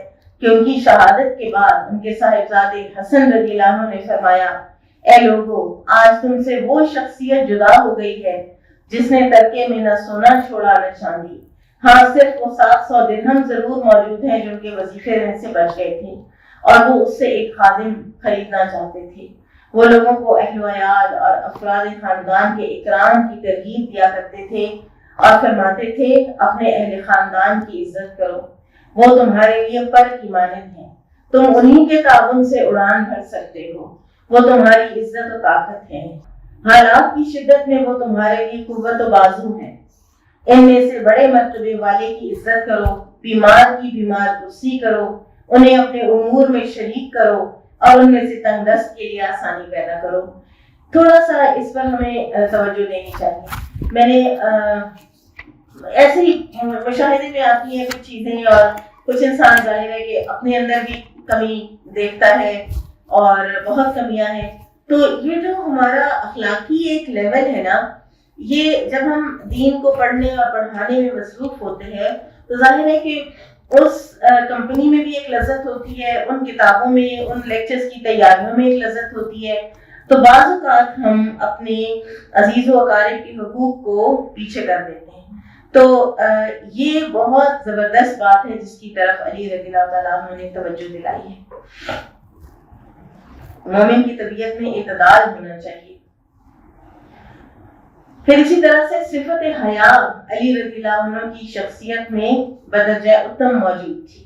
کہ ان کی شہادت کے بعد ان کے صاحبزادے حسن رضی اللہ عنہ نے فرمایا، اے لوگو، آج تم سے وہ شخصیت جدا ہو گئی ہے جس نے ترکے میں نہ سونا چھوڑا نہ چاندی۔ ہاں، صرف وہ 700 درہم ضرور موجود ہیں جو ان کے وظیفے میں سے بچ گئے تھے، اور وہ اس سے ایک خادم خریدنا چاہتے تھے۔ وہ لوگوں کو اہل و عیال اور افراد خاندان کے اکرام کی ترغیب دیا کرتے تھے اور فرماتے تھے، اپنے اہل خاندان کی عزت کرو، وہ تمہارے لیے پر کی مانند ہیں، تم انہی کے تعاون سے اڑان بھر سکتے ہو، وہ تمہاری عزت و طاقت ہیں، حالات کی شدت میں وہ تمہارے لیے قوت و بازو ہیں۔ ان میں سے بڑے مرتبے والے کی عزت کرو، بیمار کی بیمار پرسی کرو، انہیں اپنے امور میں شریک کرو، اور ان میں سے تنگ دست کے لیے آسانی پیدا کرو۔ تھوڑا سا اس پر ہمیں توجہ دینی چاہیے۔ میں نے ایسے ہی مشاہدے میں آتی ہیں کچھ چیزیں، اور کچھ انسان ظاہر ہے کہ اپنے اندر بھی کمی دیکھتا ہے اور بہت کمیاں ہیں، تو یہ جو ہمارا اخلاقی ایک لیول ہے نا، یہ جب ہم دین کو پڑھنے اور پڑھانے میں مصروف ہوتے ہیں تو ظاہر ہے کہ اس کمپنی میں بھی ایک لذت ہوتی ہے، ان کتابوں میں، ان لیکچرز کی تیاریوں میں ایک لذت ہوتی ہے، تو بعض اوقات ہم اپنے عزیز و اقارب کے حقوق کو پیچھے کر دیتے ہیں۔ تو یہ بہت زبردست بات ہے جس کی طرف علی رضی اللہ تعالیٰ عنہ نے توجہ دلائی ہے۔ مومن کی طبیعت میں اعتدال ہونا چاہیے۔ پھر اسی طرح سے صفت حیا علی رضی اللہ عنہ کی شخصیت میں بدرجہ اتم موجود تھی۔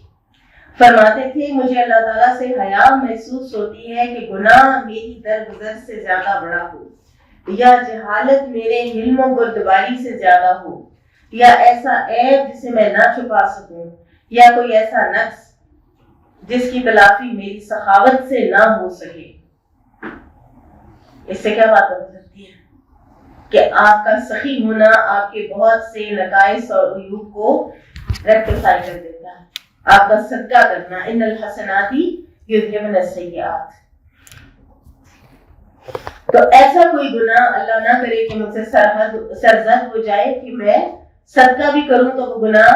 فرماتے تھے، مجھے اللہ تعالیٰ سے حیا محسوس ہوتی ہے کہ گناہ میری درگزر سے زیادہ بڑا ہو، یا جہالت میرے علم و بردباری سے زیادہ ہو، یا ایسا عیب جسے میں نہ چھپا سکوں، یا کوئی ایسا نقص جس کی تلافی میری سخاوت سے نہ ہو سکے۔ اس سے کیا بات بن سکتی ہے کہ آپ کا سخی ہونا آپ کے بہت سے نقائص اور عیوب کو ریکٹیفائی کر دیتا ہے۔ آپ کا صدقہ کرنا، ان الحسنات یذہبن السیئات، تو ایسا کوئی گناہ اللہ نہ کرے کہ مجھ سے سرزد ہو جائے کہ میں صدقہ بھی کروں تو وہ گناہ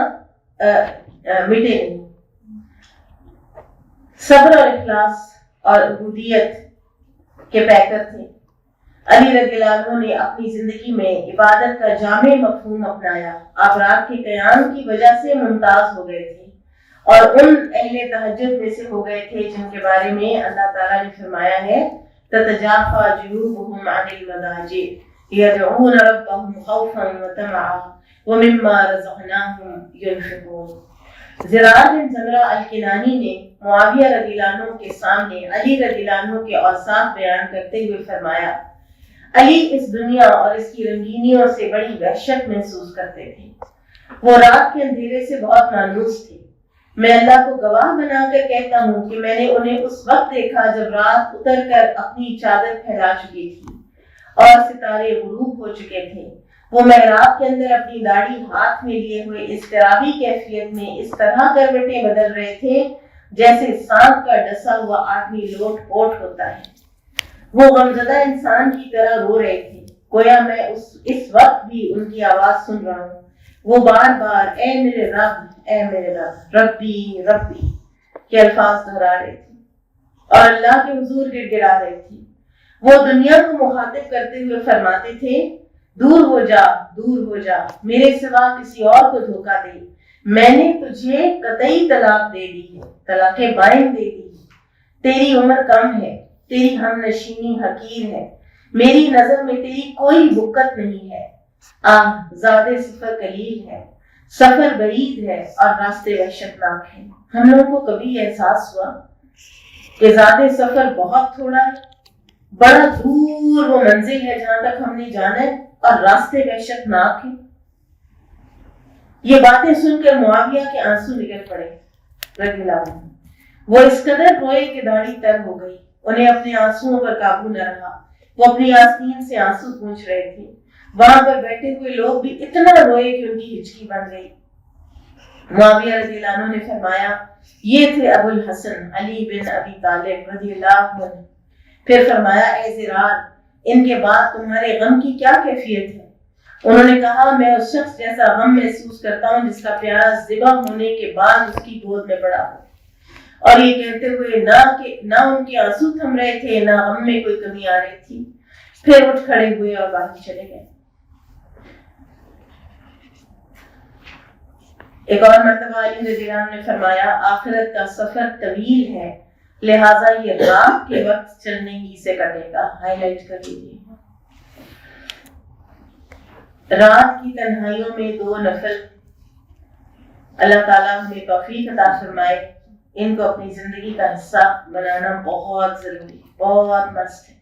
مٹے نہیں۔ صبر اور اخلاص اور عبودیت کے پیکر تھے۔ علی رضی اللہ عنہ نے اپنی زندگی میں عبادت کا جامع مفہوم اپنایا۔ آپ رات کے قیام کی وجہ سے ممتاز ہو گئے تھے اور ان اہل تہجد میں سے ہو گئے تھے جن کے بارے میں اللہ تعالیٰ نے فرمایا ہے، تتجافى جنوبهم عن المضاجع يدعون ربهم خوفا وطمعا ومما رزقناهم ينفقون۔ زرار بن زمرہ الکنانی نے معاویہ رضی اللہ عنہ کے سامنے علی رضی اللہ عنہ کے اوصاف بیان کرتے ہوئے فرمایا، علی اس دنیا اور اس کی رنگینیوں سے بڑی وحشت محسوس کرتے تھے۔ وہ رات کے اندھیرے سے بہت مانوس تھے۔ میں اللہ کو گواہ بنا کر کہتا ہوں کہ میں نے انہیں اس وقت دیکھا جب رات اتر کر اپنی چادر پھیلا چکی تھی اور ستارے غروب ہو چکے تھے۔ وہ محراب کے اندر اپنی داڑھی ہاتھ میں لیے ہوئے اضطرابی کیفیت میں اس طرح کروٹیں بدل رہے تھے جیسے سانپ کا ڈسا ہوا آدمی لوٹ پوٹ ہوتا ہے۔ وہ غمزدہ انسان کی طرح رو رہے تھے، گویا میں اس وقت بھی ان کی آواز سن رہا ہوں۔ وہ بار بار اے میرے رب، اے میرے رب، ربی ربی کے الفاظ دہرا رہے تھے اور اللہ کے حضور گڑ گڑا رہے تھے۔ وہ دنیا کو مخاطب کرتے ہوئے فرماتے تھے، دور ہو جا، دور ہو جا، میرے سوا کسی اور کو دھوکہ دے، میں نے تجھے قطعی طلاق دے دی ہے، طلاق بائن دے دی ہے، تیری عمر کم ہے، تیری ہم نشینی حقیر ہے، میری نظر میں تیری کوئی بکت نہیں ہے، زیادہ سفر قلیل ہے، سفر بعید ہے اور راستے وحشتناک ہیں۔ ہم لوگوں کو کبھی احساس ہوا کہ ذات سفر بہت تھوڑا ہے، بڑا دور وہ منزل ہے جہاں تک ہم نے جانا ہے، اور راستے وحشتناک ہیں۔ یہ باتیں سن کر معاویہ کے آنسو نکل پڑے رضی اللہ عنہ۔ وہ اس قدر روئے کہ داڑھی تر ہو گئی، انہیں اپنے آنسوؤں پر قابو نہ رہا، وہ اپنی آستین سے آنسو پونچھ رہے تھے۔ وہاں پر بیٹھے ہوئے لوگ بھی اتنا روئے کہ ان کی ہچکی بن گئی۔ معاویہ رضی اللہ عنہ نے فرمایا، یہ تھے ابو الحسن علی بن ابی طالب رضی اللہ عنہ۔ پھر فرمایا، اے زرار، ان کے بعد تمہارے غم کی کیا کیفیت ہے؟ انہوں نے کہا، میں اس شخص جیسا غم محسوس کرتا ہوں جس کا پیارا ذبح ہونے کے بعد اس کی گود میں پڑا ہو۔ اور یہ کہتے ہوئے نہ ان کے آنسو تھم رہے تھے، نہ غم میں کوئی کمی آ رہی تھی۔ پھر اٹھ کھڑے ہوئے اور باہر چلے گئے۔ ایک اور مرتبہ علی رضی اللہ عنہ نے فرمایا، آخرت کا سفر طویل ہے، لہٰذا یہ رات کے وقت چلنے ہی سے کٹے گا۔ ہائی لائٹ کر لیجیے۔ رات کی تنہائیوں میں 2 نفل اللہ تعالیٰ ہمیں توفیق عطا فرمائے، ان کو اپنی زندگی کا حصہ بنانا بہت ضروری، بہت مست ہے۔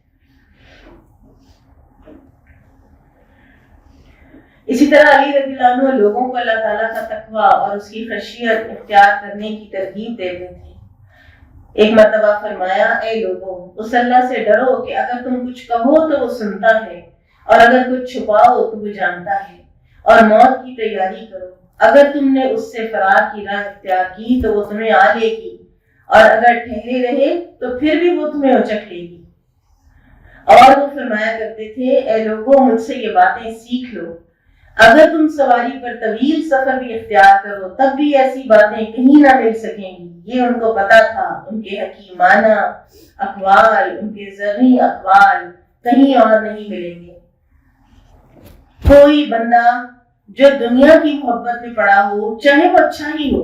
اسی طرح علی رضی اللہ عنہ لوگوں کو اللہ تعالیٰ کا تقویٰ اور اس کی خشیت اختیار کرنے کی ترغیب دیتے تھے۔ ایک مرتبہ فرمایا، اے لوگوں، اس اللہ سے ڈرو کہ اگر تم کچھ کہو تو وہ سنتا ہے، اور اگر کچھ چھپاؤ تو وہ جانتا ہے، اور موت کی تیاری کرو۔ اگر تم نے اس سے فرار کی راہ اختیار کی تو وہ تمہیں آ لے گی، اور اگر ٹھہرے رہے تو پھر بھی وہ تمہیں اچک لے گی۔ اور وہ فرمایا کرتے تھے، اے لوگوں، مجھ سے یہ باتیں سیکھ لو۔ اگر تم سواری پر طویل سفر بھی اختیار کرو تب بھی ایسی باتیں کہیں نہ مل سکیں گی۔ یہ ان کو پتا تھا، ان کے حکیمانہ اقوال، ان کے ذرعی اقوال کہیں اور نہیں ملیں گے۔ کوئی بندہ جو دنیا کی محبت میں پڑا ہو، چاہے وہ اچھا ہی ہو،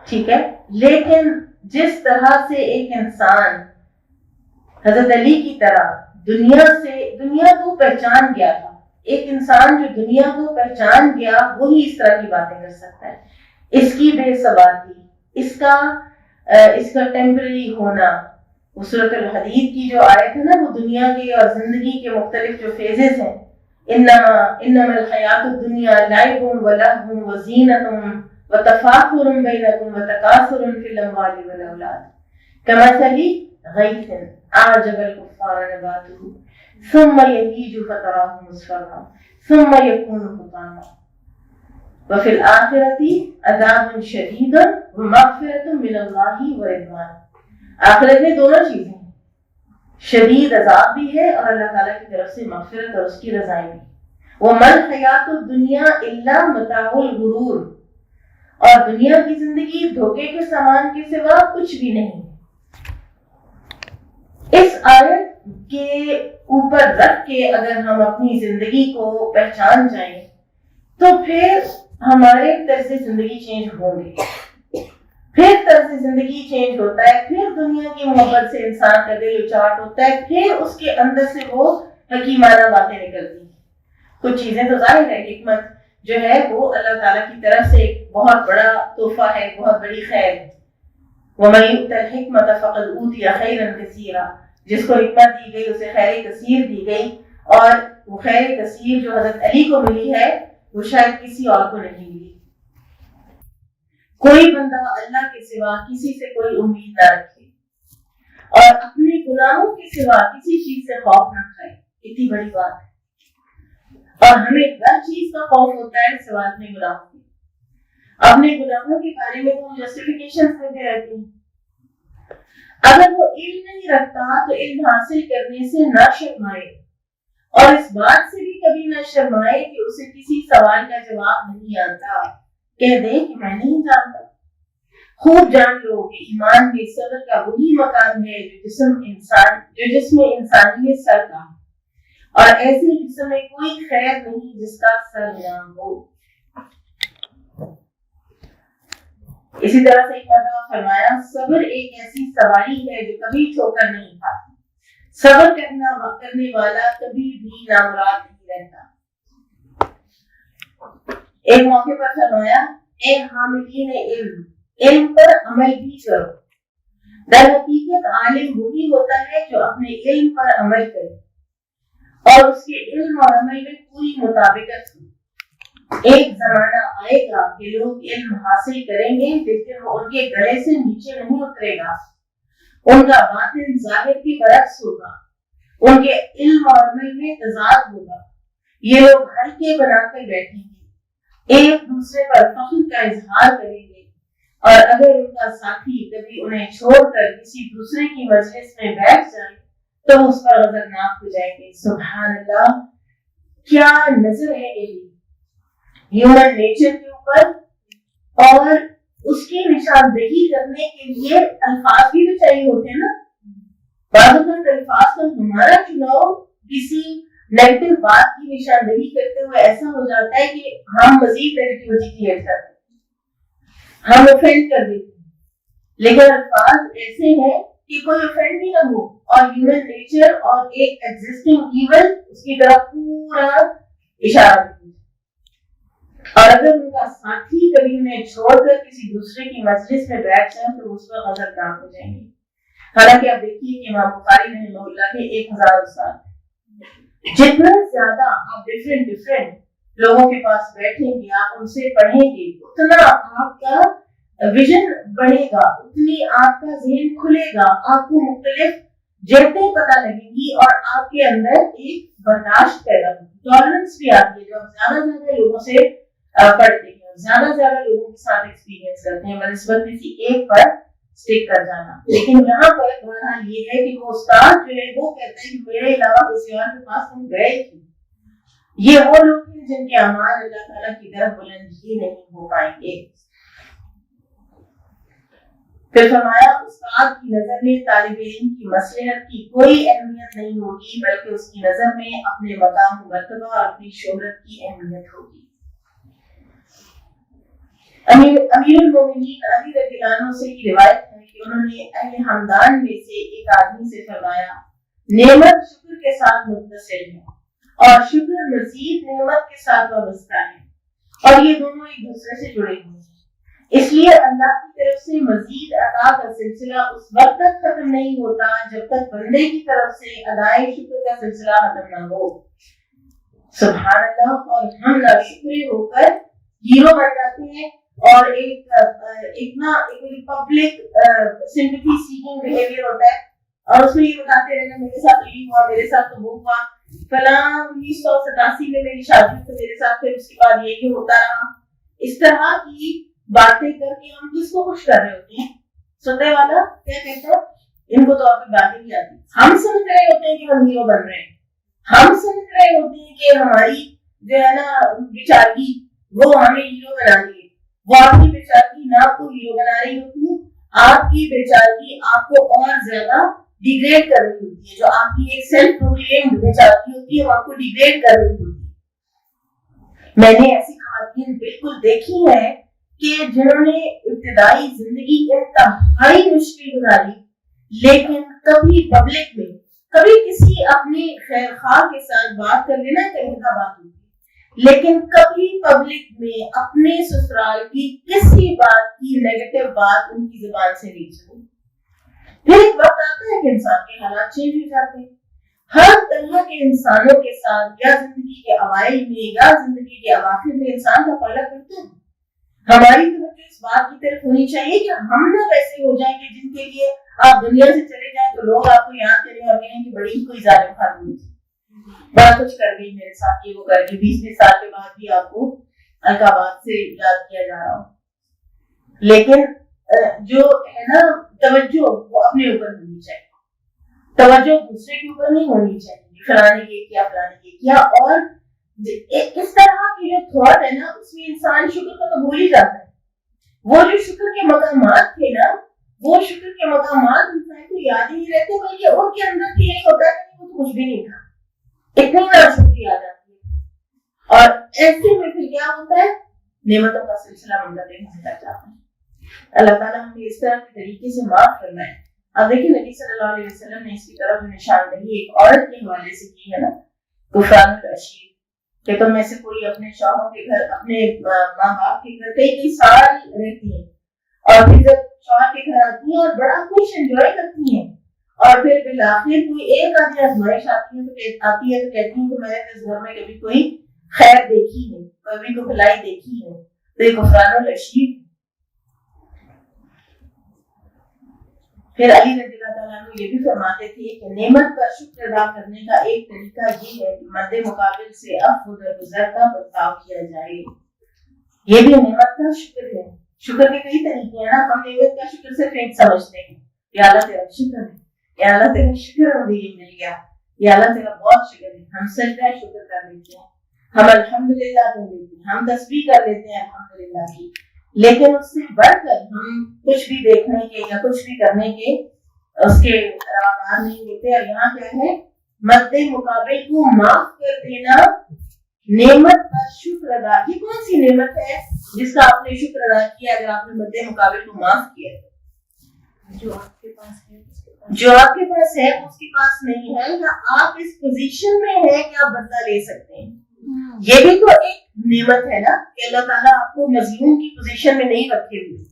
ٹھیک ہے، لیکن جس طرح سے ایک انسان حضرت علی کی طرح دنیا کو پہچان گیا تھا، ایک انسان جو دنیا کو پہچان گیا وہی اس طرح کی باتیں کر سکتا ہے۔ اس کی بے ثباتی، اس کا ٹیمپرری ہونا، وہ سورۃ الحدید کی جو آیت ہے نا، وہ دنیا کے اور زندگی کے مختلف جو فیزز ہیں، انما الحیات الدنیا لعب ولہو وزینۃ وتفاخر بینکم وتکاثر فی الاموال والاولاد کمثل غیث اعجب الکفار نباتہ ثم یہیج فتراه مصفرا ثم یکون حطاما وفی الآخرۃ عذاب شدید ومغفرۃ من اللہ ورضوان۔ آخرت میں دونوں چیزیں ہیں، شدید عذاب بھی ہے اور اللہ تعالیٰ کی طرف سے مغفرت اور اس کی رضائی بھی۔ وَمَا الْحَيَاةُ الدُّنْيَا إِلَّا مَتَاعُ الْغُرُورِ، اور دنیا کی زندگی دھوکے کے سامان کے سوا کچھ بھی نہیں۔ اس آیت کے اوپر رکھ کے اگر ہم اپنی زندگی کو پہچان جائیں تو پھر ہمارے طرز زندگی چینج ہوں گے، پھر طرز زندگی چینج ہوتا ہے، پھر دنیا کی محبت سے انسان کا دل اچاٹ ہوتا ہے، پھر اس کے اندر سے وہ حکیمانہ باتیں نکلتی ہیں۔ کچھ چیزیں تو ظاہر ہے، حکمت جو ہے وہ اللہ تعالیٰ کی طرف سے ایک بہت بڑا تحفہ ہے، بہت بڑی خیر ہے۔ وَمَن يُؤْتَ الْحِكْمَةَ فَقَدْ أُوتِيَ خَيْرًا كَثِيرًا، جس کو حکمت دی گئی اسے خیر کثیر دی گئی، اور وہ خیر کثیر جو حضرت علی کو ملی ہے وہ شاید کسی اور کو نہیں ملی۔ کوئی بندہ اللہ کے سوا کسی سے کوئی امید نہ رکھے اور اپنے گناہوں کے سوا کسی چیز سے خوف نہ کھائے، اتنی بڑی بات ہے۔ اور ہمیں ہر چیز کا خوف ہوتا ہے سوائے اپنے گناہوں کے۔ اپنے گناہوں کے بارے میں تو ہم جسٹیفیکیشن دیتے رہتے ہیں۔ اگر وہ علم نہیں رکھتا تو علم حاصل کرنے سے نہ شرمائے، اور اس بات سے بھی کبھی نہ شرمائے کہ اسے کسی سوال کا جواب نہیں آتا، کہہ دے کہ میں نہیں جانتا۔ خوب جان لو کہ ایمان میں صبر کا وہی مقام ہے جو جسم انسانی میں سر کا، اور ایسے جسم میں کوئی خیر نہیں جس کا سر نہ ہو۔ اسی طرح سے ایک مرتبہ فرمایا، صبر ایک ایسی سواری ہے جو کبھی ٹھوکر نہیں کھاتی، صبر کرنے والا کبھی بھی نامراد نہیں رہتا۔ ایک موقع پر فرمایا، اے حاملین علم پر عمل بھی کرو، در حقیقت عالم وہی ہوتا ہے جو اپنے علم پر عمل کرے اور اس کے علم اور عمل میں پوری مطابقت ہو۔ ایک زمانہ آئے گا کہ لوگ علم حاصل کریں گے لیکن وہ ان کے گلے سے نیچے نہیں اترے گا، ان کا باطن ظاہر کے برعکس ہوگا، ان کے علم اور عمل میں تضاد ہوگا، یہ لوگ حلقے بنا کر بیٹھیں گے، ایک دوسرے پر فخر کا اظہار کریں گے، اور اگر ان کا ساتھی کبھی انہیں چھوڑ کر کسی دوسرے کی مجلس میں بیٹھ جائے تو اس پر غضبناک ہو جائیں گے۔ سبحان اللہ، کیا نظر ہے ہیومن نیچر کے اوپر، اور اس کی نشاندہی کرنے کے لیے الفاظ بھی تو چاہیے ہوتے ہیں نا۔ بعض اوقات الفاظ کا ہمارا چناؤ کسی نیگیٹو بات کی نشاندہی کرتے ہوئے ایسا ہو جاتا ہے کہ ہم مزید نیگیٹیوٹی کریٹ کرتے ہیں، ہم اوفینڈ کر دیتے ہیں، لیکن الفاظ ایسے ہیں کہ کوئی اوفینڈ بھی نہ ہو اور ہیومن نیچر اور ایک ایگزسٹنگ ایون اس کی طرف پورا اشارہ کرتے ہیں۔ اور اگر ان کا ساتھی کبھی انہیں چھوڑ کر کسی دوسرے کی مجلس میں بیٹھ جائیں تو اس پر غضبناک ہو جائیں گے۔ حالانکہ آپ دیکھیے کہ امام بخاری رحمہ اللہ کے 1000 استاد، جتنا زیادہ آپ ڈفرینٹ لوگوں کے پاس بیٹھیں گے، آپ ان سے پڑھیں گے، اتنا آپ کا ویژن بڑھے گا، اتنی آپ کا ذہن کھلے گا، آپ کو مختلف جہتیں پتہ لگیں گی اور آپ کے اندر ایک برداشت پیدا ہوگی، ٹالرنس بھی آتی ہے۔ جو آپ زیادہ لوگوں سے پڑھتے ہیں، زیادہ لوگوں کے ساتھ ایکسپیرینس کرتے ہیں بنسبت کسی ایک پر اسٹک کر جانا۔ لیکن یہاں پر بہرحال یہ ہے کہ وہ استاد جو ہے وہ کہتے ہیں کہ میرے علاوہ کسی اور کے پاس تم گئے تھے۔ یہ وہ لوگ ہیں جن کے اعمال اللہ تعالیٰ کی طرف بلند ہی نہیں ہو پائیں گے۔ پھر فرمایا استاد کی نظر میں طالب علم کی مصلحت کی کوئی اہمیت نہیں ہوگی، بلکہ اس کی نظر میں اپنے مقام و مرتبہ اور اپنی شہرت کی اہمیت ہوگی۔ امیر المومنین علی رضی اللہ عنہ سے یہ روایت ہے کہ انہوں نے اہل ہمدان میں سے ایک آدمی سے فرمایا، نعمت شکر کے ساتھ متصل ہے اور شکر مزید نعمت کے ساتھ وابستہ ہے، اور یہ دونوں ایک دوسرے سے جڑے ہوئے ہیں، اس لیے اللہ کی طرف سے مزید عطا کا سلسلہ اس وقت تک ختم نہیں ہوتا جب تک بندے کی طرف سے ادائے شکر کا سلسلہ ختم نہ ہو۔ سبحان اللہ، اور ہم ناشکرے ہو کر ہیرو بن جاتے ہیں اور ایک پبلک سمپیتھی سیکنگ بیہیویئر ہوتا ہے، اور اس میں یہ بتاتے رہنا میرے ساتھ یہ ہوا، میرے ساتھ تو وہ ہوا، فلاں 1987 میں میری شادی تو میرے ساتھ، پھر اس کے بعد یہ ہوتا رہا۔ اس طرح کی باتیں کر کے ہم کس کو خوش کر رہے ہوتے ہیں؟ سننے والا کیا کہتا ہے؟ ان کو تو آپ کی باتیں نہیں آتی۔ ہم سمجھ رہے ہوتے ہیں کہ ہم ہیرو بن رہے ہیں، ہم سمجھ رہے ہوتے ہیں کہ ہماری جو ہے نا بیچارگی وہ ہمیں ہیرو بنا رہی ہے، وہ آپ کی بیچارگی نہ آپ کو ہیرو بنا رہی ہوتی ہے، آپ کی بیچارگی آپ کو اور زیادہ ڈیگریڈ کر رہی ہوتی ہے۔ جو آپ کی ایک سیلف پروکلیمڈ بیچارگی ہوتی ہے وہ آپ کو ڈیگریڈ کر رہی ہوتی ہے۔ میں نے ایسی خواتین بالکل دیکھی ہیں کہ جنہوں نے ابتدائی زندگی انتہائی مشکل گزاری، لیکن کبھی پبلک میں، کبھی کسی اپنے خیر خواہ کے ساتھ بات کر لینا کہیں کا بات ہوتی، لیکن کبھی پبلک میں اپنے سسرال کی کسی بات کی نیگیٹو بات ان کی زبان سے نہیں سنی۔ پھر ایک وقت آتا ہے کہ انسان کے حالات چینج ہو جاتے ہیں، ہر طرح کے انسانوں کے ساتھ یا زندگی کے اوائل میں یا زندگی کے اواخر میں انسان کا پالا پڑتا ہے۔ ہماری توجہ اس بات کی طرف ہونی چاہیے کہ ہم نہ ویسے ہو جائیں کہ جن کے لیے آپ دنیا سے چلے جائیں تو لوگ آپ کو یاد کریں اور کہیں کہ بڑی ہی کوئی ظالم خاتون تھی، بڑا کچھ کر گئی میرے ساتھ، یہ وہ کر گئی، 20 سال کے بعد بھی آپ کو القابات سے یاد کیا جا رہا ہو۔ لیکن جو ہے نا توجہ وہ اپنے اوپر ہونی چاہیے، توجہ دوسرے کے اوپر نہیں ہونی چاہیے، فلاں نے یہ کیا، فلاں نے یہ کیا۔ اور اس طرح کی جو تھاٹ ہے نا اس میں انسان شکر کا تو بھول ہی جاتا ہے۔ وہ جو شکر کے مقامات تھے نا، وہ شکر کے مقامات انسان کو یاد ہی نہیں رہتے، بلکہ ان کے اندر بھی یہی ہوتا ہے کہ وہ تو کچھ بھی نہیں تھا، اتنی ناشکری آ جاتی ہے، اور ایسے میں پھر کیا ہوتا ہے؟ نعمتوں کا سلسلہ منقطع ہونے لگ جاتا ہے۔ اللہ تعالیٰ ہمیں اس طرح کے طریقے سے معاف کرنا ہے۔ اب دیکھیں نبی صلی اللہ علیہ وسلم نے اس کی طرف نشاندہی ایک عورت کے حوالے سے کی ہے نا، کفران العشیر، کہ تم میں سے کوئی اپنے شوہروں کے گھر، اپنے ماں باپ کے گھر کئی سال رہتی ہے، اور پھر جب شوہر کے گھر آتی ہیں اور بڑا کچھ انجوائے کرتی ہیں، اور پھر بالآخر کوئی ایک آدھی آزمائش آتی ہے تو کہتی ہیں کہ میں نے اس گھر میں کبھی کوئی خیر دیکھی نہیں، کبھی کوئی بھلائی دیکھی نہیں، تو یہ کفران الرشید۔ پھر علی رضی اللہ تعالیٰ عنہ یہ بھی فرماتے تھے کہ نعمت پر شکر ادا کرنے کا ایک طریقہ یہ ہے کہ مد مقابل سے عفو درگزر کا برتاؤ کیا جائے۔ یہ بھی نعمت کا شکر ہے۔ شکر کے کئی طریقے ہیں نا، ہم نعمت کا شکر صرف ایک سمجھتے ہیں، یا اللہ تیرا شکر ہے، یا اللہ تیرا شکر ہے مجھے یہ مل گیا، یا اللہ تیرا بہت شکر ہے۔ ہم سجدہ شکر کر لیتے ہیں، ہم الحمدللہ کر لیتے ہیں، ہم تسبیح کر لیتے ہیں الحمدللہ کی، لیکن اس سے بڑھ کر ہم کچھ بھی دیکھنے کے یا کچھ بھی کرنے کے اس کے روادار نہیں ہوتے۔ اور یہاں کیا ہے، مد مقابل کو معاف کر دینا، نعمت پر شکر ادا۔ یہ کون سی نعمت ہے جس کا آپ نے شکر ادا کیا اگر آپ نے مد مقابل کو معاف کیا؟ جو آپ کے پاس ہے جو آپ کے پاس ہے اس کے پاس نہیں ہے، یا آپ اس پوزیشن میں ہے کہ آپ بدلہ لے سکتے ہیں۔ یہ بھی تو ایک نعمت ہے نا کہ اللہ تعالیٰ آپ کو مظلوم کی پوزیشن میں نہیں رکھے ہوئے،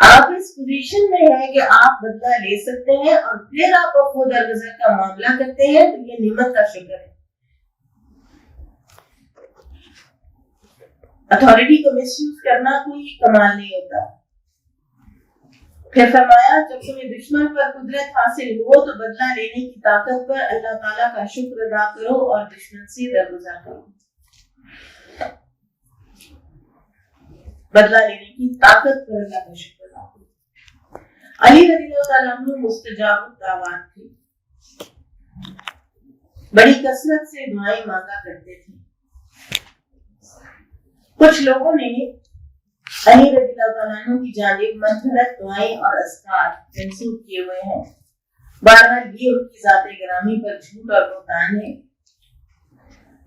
آپ اس پوزیشن میں ہے کہ آپ بدلہ لے سکتے ہیں اور پھر آپ عفو درگزر کا معاملہ کرتے ہیں، تو یہ نعمت کا شکر ہے۔ اتھارٹی کو مس یوز کرنا کوئی کمال نہیں ہوتا۔ پھر فرمایا جب تمہیں دشمن پر قدرت حاصل ہو تو بدلہ لینے کی طاقت پر اللہ تعالیٰ کا شکر ادا کرو اور دشمن سے درگزر کرو۔ بدلہ لینے کی طاقت پر اللہ کا شکر ادا کرو۔ علی رضی اللہ تعالیٰ عنہ مستجاب الدعوات تھے، بڑی کثرت سے دعائیں مانگا کرتے تھے۔ کچھ لوگوں نے علی رضی اللہ تعالیٰ عنہ کی جانب منفرد دعائیں اور اذکار منسوب کیے ہوئے ہیں۔ بہرحال یہ ان کی ذات گرامی پر جھوٹ اور بہتان ہے۔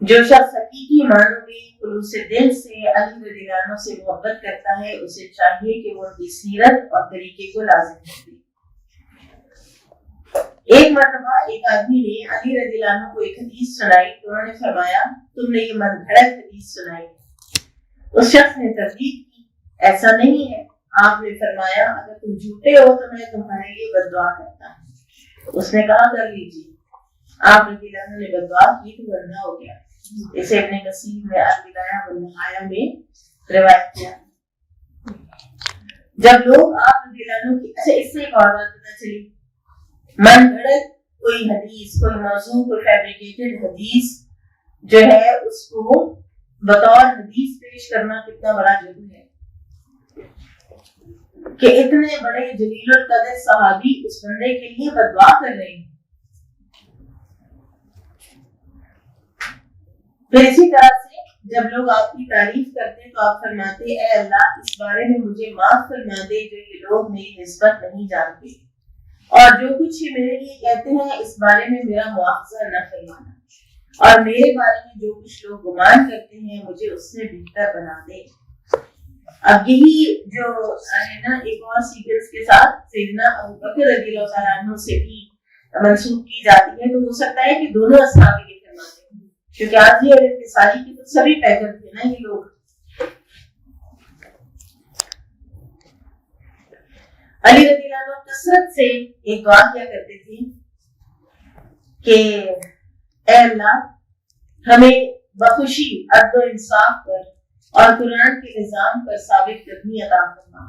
جو شخص حقیقی معنوں میں خلوص دل سے علی رضی اللہ عنہ سے محبت کرتا ہے، اسے چاہیے کہ وہ ان کی سیرت اور طریقے کو لازم کرے۔ ایک مرتبہ ایک آدمی نے علی رضی اللہ عنہ کو ایک حدیث سنائی تو انہوں نے فرمایا تم نے یہ من گھڑت حدیث سنائی۔ اس شخص نے تردید کی، ایسا نہیں ہے۔ آپ نے فرمایا اگر تم جھوٹے ہو تو میں تمہارے لیے بد دعا کرتا ہوں۔ اس نے کہا کر لیجیے۔ آپ رضی اللہ عنہ نے بد دعا کی تو بندہ ہو گیا۔ اسے ابن کثیر نے البدایہ والنہایہ میں روایت کیا۔ جب لوگ آپ رضی اللہ عنہ کی اس سے ایک اور بات پتہ چلی، من گھڑت کوئی حدیث، کوئی موضوع، کوئی فیبریکیٹڈ حدیث جو ہے اس کو بطور حدیث پیش کرنا کتنا بڑا جرم ہے کہ اتنے بڑے جلیل القدر صحابی اس بندے کے لیے بد دعا کر رہے ہیں۔ پھر اسی طرح سے جب لوگ آپ کی تعریف کرتے ہیں تو آپ فرماتے اے اللہ اس بارے میں مجھے معاف فرما دے جو یہ لوگ میری نسبت نہیں جانتے، اور جو کچھ یہ میرے لیے کہتے ہیں اس بارے میں میرا مواخذہ نہ فرمانا، اور میرے بارے میں جو کچھ لوگ گمان کرتے ہیں مجھے اس سے بہتر بنا دے۔ اب یہی جو ہے نا ایک اور سیکوینس کے ساتھ سیدنا ابوبکر رضی اللہ تعالیٰ عنہ سے بھی منسوخ کی جاتی ہے، تو ہو سکتا ہے کہ دونوں اصحاب یہ فرماتے ہیں، کیونکہ آج یہ انتصاری کی تو سبھی پیکر تھے نا یہ لوگ۔ علی رضی اللہ عنہ کثرت سے ایک دعا کیا کرتے تھے کہ اے اللہ ہمیں بخوشی، عدل و انصاف پر اور قرآن کے نظام پر ثابت قدمی عطا فرما،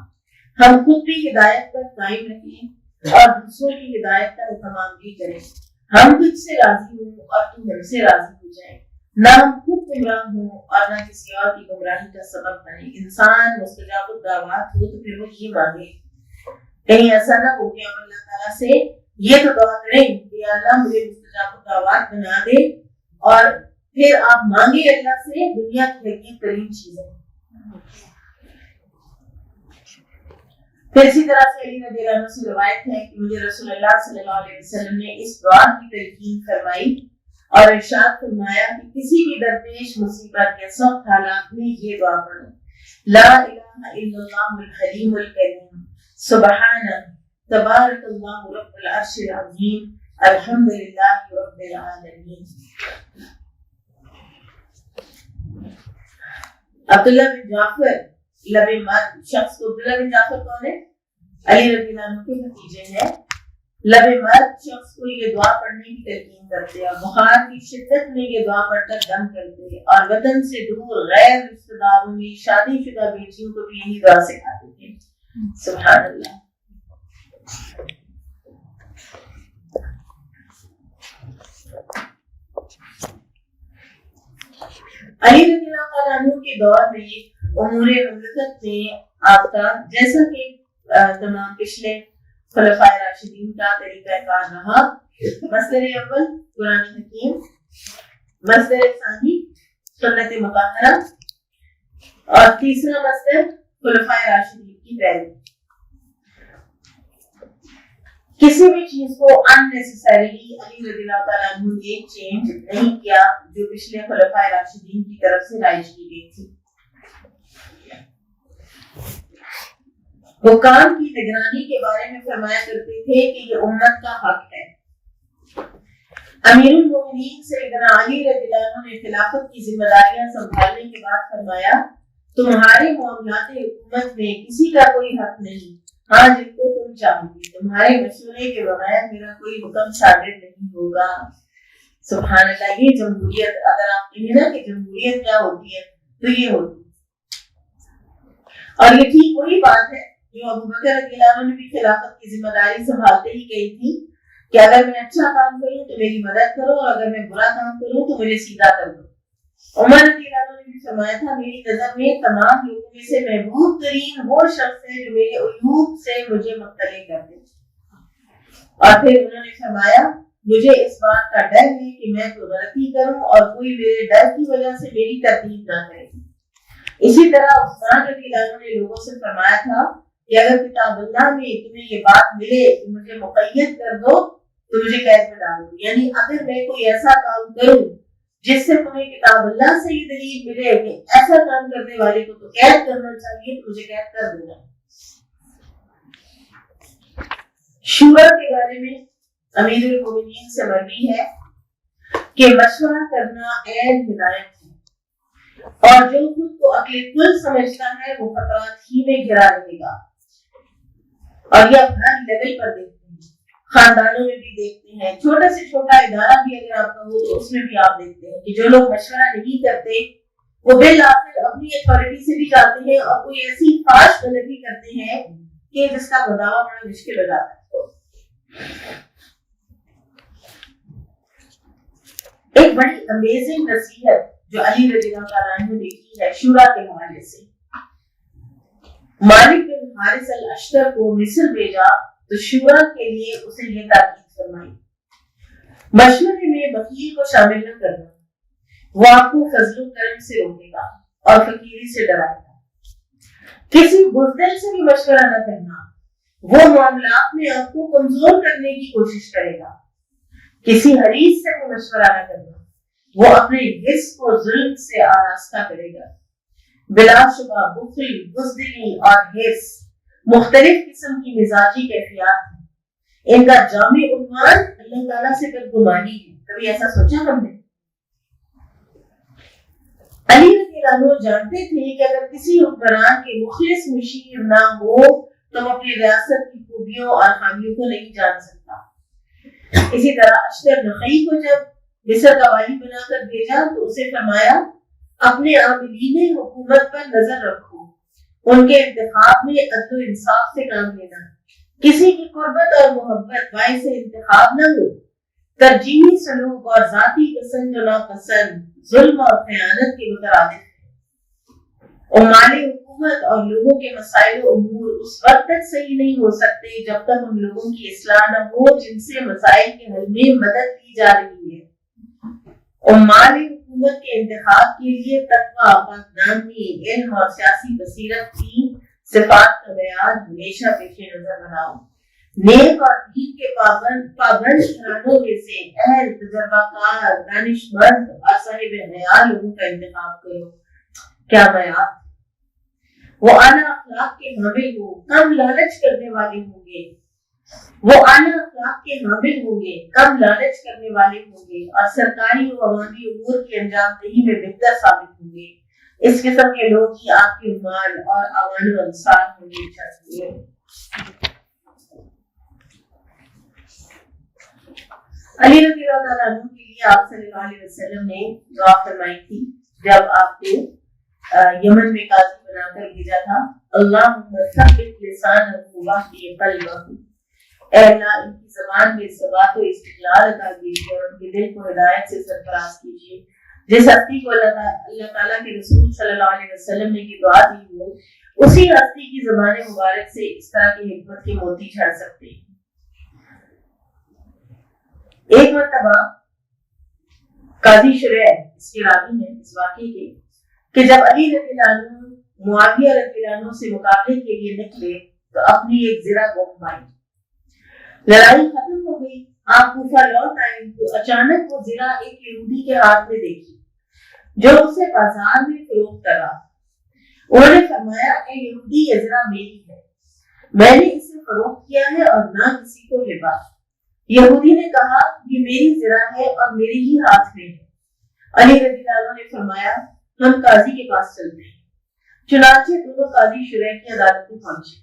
ہم خود بھی ہدایت پر قائم رہیں اور دوسروں کی ہدایت کا اہتمام بھی کریں، ہم تجھ سے راضی ہوں اور تو ہم سے راضی ہو جائیں، نہ ہم خود گمراہ ہوں اور نہ کسی اور کی گمراہی کا سبب بنے۔ انسان مستجاب الدعوات ہو تو پھر وہ یہ مانگے، کہیں ایسا نہ ہو کہ ہم اللہ تعالیٰ سے یہ تو دعا کریں کہ اللہ مجھے مستجاب الدعوات بنا دے، اور پھر آپ مانگے اللہ سے دنیا کی حقیق ترین چیزیں۔ پھر اسی طرح سے علی رضی اللہ عنہ سے روایت ہے کہ مجھے رسول اللہ صلی اللہ علیہ وسلم نے اس دعا کی تلقین فرمائی اور ارشاد فرمایا کہ کسی بھی درپیش مصیبت یا سخت حالات میں یہ دعا پڑھو، لا الہ الا اللہ الحلیم الکریم، سبحان تبارک اللہ رب العرش العظیم، الحمدللہ رب العالمین۔ عبداللہ بن جعفر لب مرد، شخص کو عبداللہ بن جعفر کون ہے؟ علی رضی اللہ عنہ کے بھتیجے ہیں، لب مرد شخص کو یہ دعا پڑھنے کی تلقین کرتے اور بخار کی شدت میں یہ دعا پڑھ کر دم کرتے اور وطن سے دور غیر رشتہ داروں میں شادی شدہ بیٹیوں کو بھی یہی دعا سکھاتے تھے. سبحان اللہ. علی رضی اللہ عنہ کے دور میں امور مملکت میں آپ کا جیسا کہ تمام پچھلے خلفائے راشدین کا طریقہ کار رہا، مصدر اول قرآن حکیم، مصدر ثانی سنت مطہرہ اور تیسرا مصدر خلفائے راشدین کی پیروی. کسی بھی چیز کو unnecessarily علی رضی اللہ تعالیٰ عنہ نے چینج نہیں کیا جو پچھلے خلفائے راشدین کی طرف سے رائج کی گئی تھی. حکام کی نگرانی کے بارے میں فرمایا کرتے تھے کہ یہ امت کا حق ہے. امیر المومنین سیدنا علی رضی اللہ عنہ نے خلافت کی ذمہ داریاں سنبھالنے کے بعد فرمایا تمہارے معاملات حکومت میں کسی کا کوئی حق نہیں، ہاں جن کو تم چاہو گے، تمہارے مشورے کے بغیر میرا کوئی حکم صادر نہیں ہوگا. سبحان اللہ. یہ جمہوریت، اگر آپ کہیں نا کہ جمہوریت کیا ہوتی ہے تو یہ ہوتی ہے. اور یہ ٹھیک وہی بات ہے جو ابو بکر رضی اللہ عنہ نے بھی خلافت کی ذمہ داری سنبھالتے ہی کہی تھی کہ اگر میں اچھا کام کروں تو میری مدد کرو اور اگر میں برا کام کروں تو مجھے سیدھا کر دو. عمر رضی اللہ عنہ نے بھی فرمایا تھا میری نظر میں تمام لوگوں میں سے محبوب ترین وہ شخص ہے جو میرے عیوب سے مجھے مطلع کر دے. اور پھر انہوں نے فرمایا مجھے اس بات کا ڈر ہے کہ میں کوئی غلطی کروں اور کوئی میرے ڈر کی وجہ سے میری تردید نہ کرے. اسی طرح عثمان رضی اللہ عنہ نے لوگوں سے فرمایا تھا کہ اگر کتاب اللہ میں تمہیں یہ بات ملے کہ مجھے مقید کر دو تو مجھے قید میں ڈال دو. یعنی اگر میں کوئی ایسا کام کروں جس سے تمہیں کتاب اللہ سے یہ دلیل ملے کہ ایسا کام کرنے والے کو تو قید کرنا چاہیے تو مجھے قید کر دینا. شورا کے بارے میں امیر المومنین سے مروی ہے کہ مشورہ کرنا عین ہدایت ہے اور جو خود کو عقل کل سمجھتا ہے وہ خطرات ہی میں گھرا رہے گا. اور یہ آپ ہر لیول پر دیکھتے ہیں، خاندانوں میں بھی دیکھتے ہیں، چھوٹے سے چھوٹا ادارہ بھی اگر آپ کا ہو تو اس میں بھی آپ دیکھتے ہیں کہ جو لوگ مشورہ نہیں کرتے وہ بالآخر اپنی اتھارٹی سے بھی جاتے ہیں اور کوئی ایسی فاش غلطی کرتے ہیں کہ جس کا بداوا بڑا مشکل ہو جاتا ہے. ایک بڑی امیزنگ نصیحت جو علی رضی اللہ تعالیٰ عنہ نے کی ہے شورا کے حوالے سے. مالک بن حارث الاشتر کو مصر بھیجا تو شورا کے لیے اسے یہ تاکید فرمائی مشورے میں وکیل کو شامل نہ کرنا، وہ آپ کو فضل و کرم سے روکے گا اور فقیری سے ڈرائے گا. کسی بزدل سے بھی مشورہ نہ کرنا، وہ معاملات میں آپ کو کمزور کرنے کی کوشش کرے گا. کسی حریص سے بھی مشورہ نہ کرنا، وہ اپنے حص کو ظلم سے آراستہ کرے گا. بلا شبہ بخل، بزدلی اور حرص مختلف قسم کی مزاجی کیفیات ہیں. ان کا جامع عنوان اللہ تعالیٰ سے بدگمانی ہے. کبھی ایسا سوچا ہم نے؟ علی رضی اللہ عنہ جانتے تھے کہ اگر کسی حکمران کے مخلص مشیر نہ ہو تو وہ اپنی ریاست کی خوبیوں اور خامیوں کو نہیں جان سکتا. اسی طرح اشتر نخعی کو جب مصر کا والی بنا کر بھیجا تو اسے فرمایا اپنے عاملین حکومت پر نظر رکھو، ان کے انتخاب میں عدل و انصاف سے کام لینا، کسی کی قربت اور محبت باعث انتخاب نہ ہو، ترجیحی سلوک اور ذاتی پسند و ناپسند ظلم اور خیانت کے مترادف ہے. عمال حکومت اور لوگوں کے مسائل و امور اس وقت تک صحیح نہیں ہو سکتے جب تک ان لوگوں کی اصلاح نہ ہو جن سے مسائل کے حل میں مدد لی جا رہی ہے. عمال حکومت کے انتخاب کے لیے تقویٰ، پاکدامنی، علم اور سیاسی بصیرت کی صفات کا بیان ہمیشہ پیش نظر بناؤ. نیک اور دین کے پابند گھرانوں میں سے اہل، تجربہ کار، دانش مند اور صاحب حیا لوگوں کا انتخاب کرو. کیا معیار! وہ اعلیٰ اخلاق کے حامل ہوں، کم لالچ کرنے والے ہوں گے. وہ اعلیٰ اخلاق کے حامل ہوں گے، کم لالچ کرنے والے ہوں گے اور سرکاری و عوامی امور کی انجام دہی میں بہتر ثابت ہوں گے. اس قسم کے لوگ ہی آپ کے عمال اور عوان و انصار ہوں گے. علی رضی اللہ تعالیٰ عنہ کے لیے آپ صلی اللہ علیہ وسلم نے دعا فرمائی تھی جب آپ کو یمن میں قاضی بنا کر بھیجا تھا، اللہم ثبت لسانہ واہدی قلبہ، اے اللہ ان کی زبان میں ثبات و استقلال عطا کیجیے اور ان کے دل کو ہدایت سے سرفراز کیجیے۔ جس ہستی کو اللہ تعالیٰ کے رسول صلی اللہ علیہ وسلم نے یہ دعا دی ہو، اسی ہستی کی زبان مبارک سے اس طرح کی حکمت کے موتی جھڑ سکتے ہیں۔ ایک مرتبہ قاضی شریح اس کے راوی ہیں اس واقعے کے کہ جب علی رضی اللہ عنہ معاویہ رضی اللہ عنہ سے مقابلے کے لیے نکلے تو اپنی ایک زرہ گم پائی۔ لڑائی ختم ہو گئی، آپ کوفہ لوٹ آئے تو اچانک وہ زرہ ایک یہودی کے ہاتھ میں دیکھی جو اسے بازار میں فروخت کرا۔ انہوں نے فرمایا، اے یہودی، یہ زرہ میری ہے، میں نے اسے فروخت کیا ہے اور نہ کسی کو ہبا۔ یہودی نے کہا، یہ میری زرہ ہے اور میرے ہی ہاتھ میں ہے۔ علی رضی اللہ عنہ نے فرمایا، ہم قاضی کے پاس چلتے ہیں۔ چنانچہ دونوں قاضی شریح کی عدالت میں پہنچے۔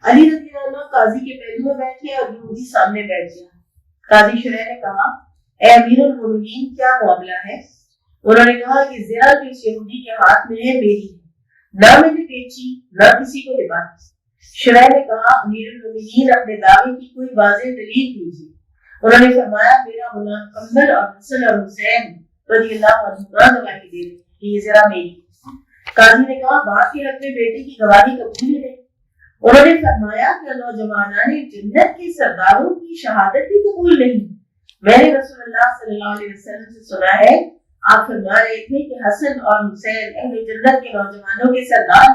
علی رضی اللہ عنہ قاضی کے پہلو میں بیٹھے اور یہودی سامنے بیٹھ گیا۔ قاضی شریح نے کہا، اے امیر المومنین، کیا معاملہ ہے؟ انہوں نے کہا کہ زرہ جو اس یہودی کے ہاتھ میں ہے میری ہے، نہ میں نے بیچی نہ کسی کو ہبا۔ شریح نے کہا، امیر المومنین اپنے دعوے کی کوئی واضح دلیل دیجیے۔ انہوں نے فرمایا، میرا غلام قمر اور حسن اور حسین رضی اللہ عنہما گواہی دے رہے ہیں کہ یہ زرہ میری ہے۔ قاضی نے کہا، باپ کے حق میں بیٹے کی گواہی قبول ہے۔ انہوں نے فرمایا کہ نوجوانان جنت کے سرداروں کی شہادت بھی قبول نہیں۔ میں نے رسول اللہ صلی اللہ علیہ وسلم سے سنا ہے، آپ فرما رہے تھے کہ حسن اور حسین اہل جنت کے نوجوانوں کے سردار،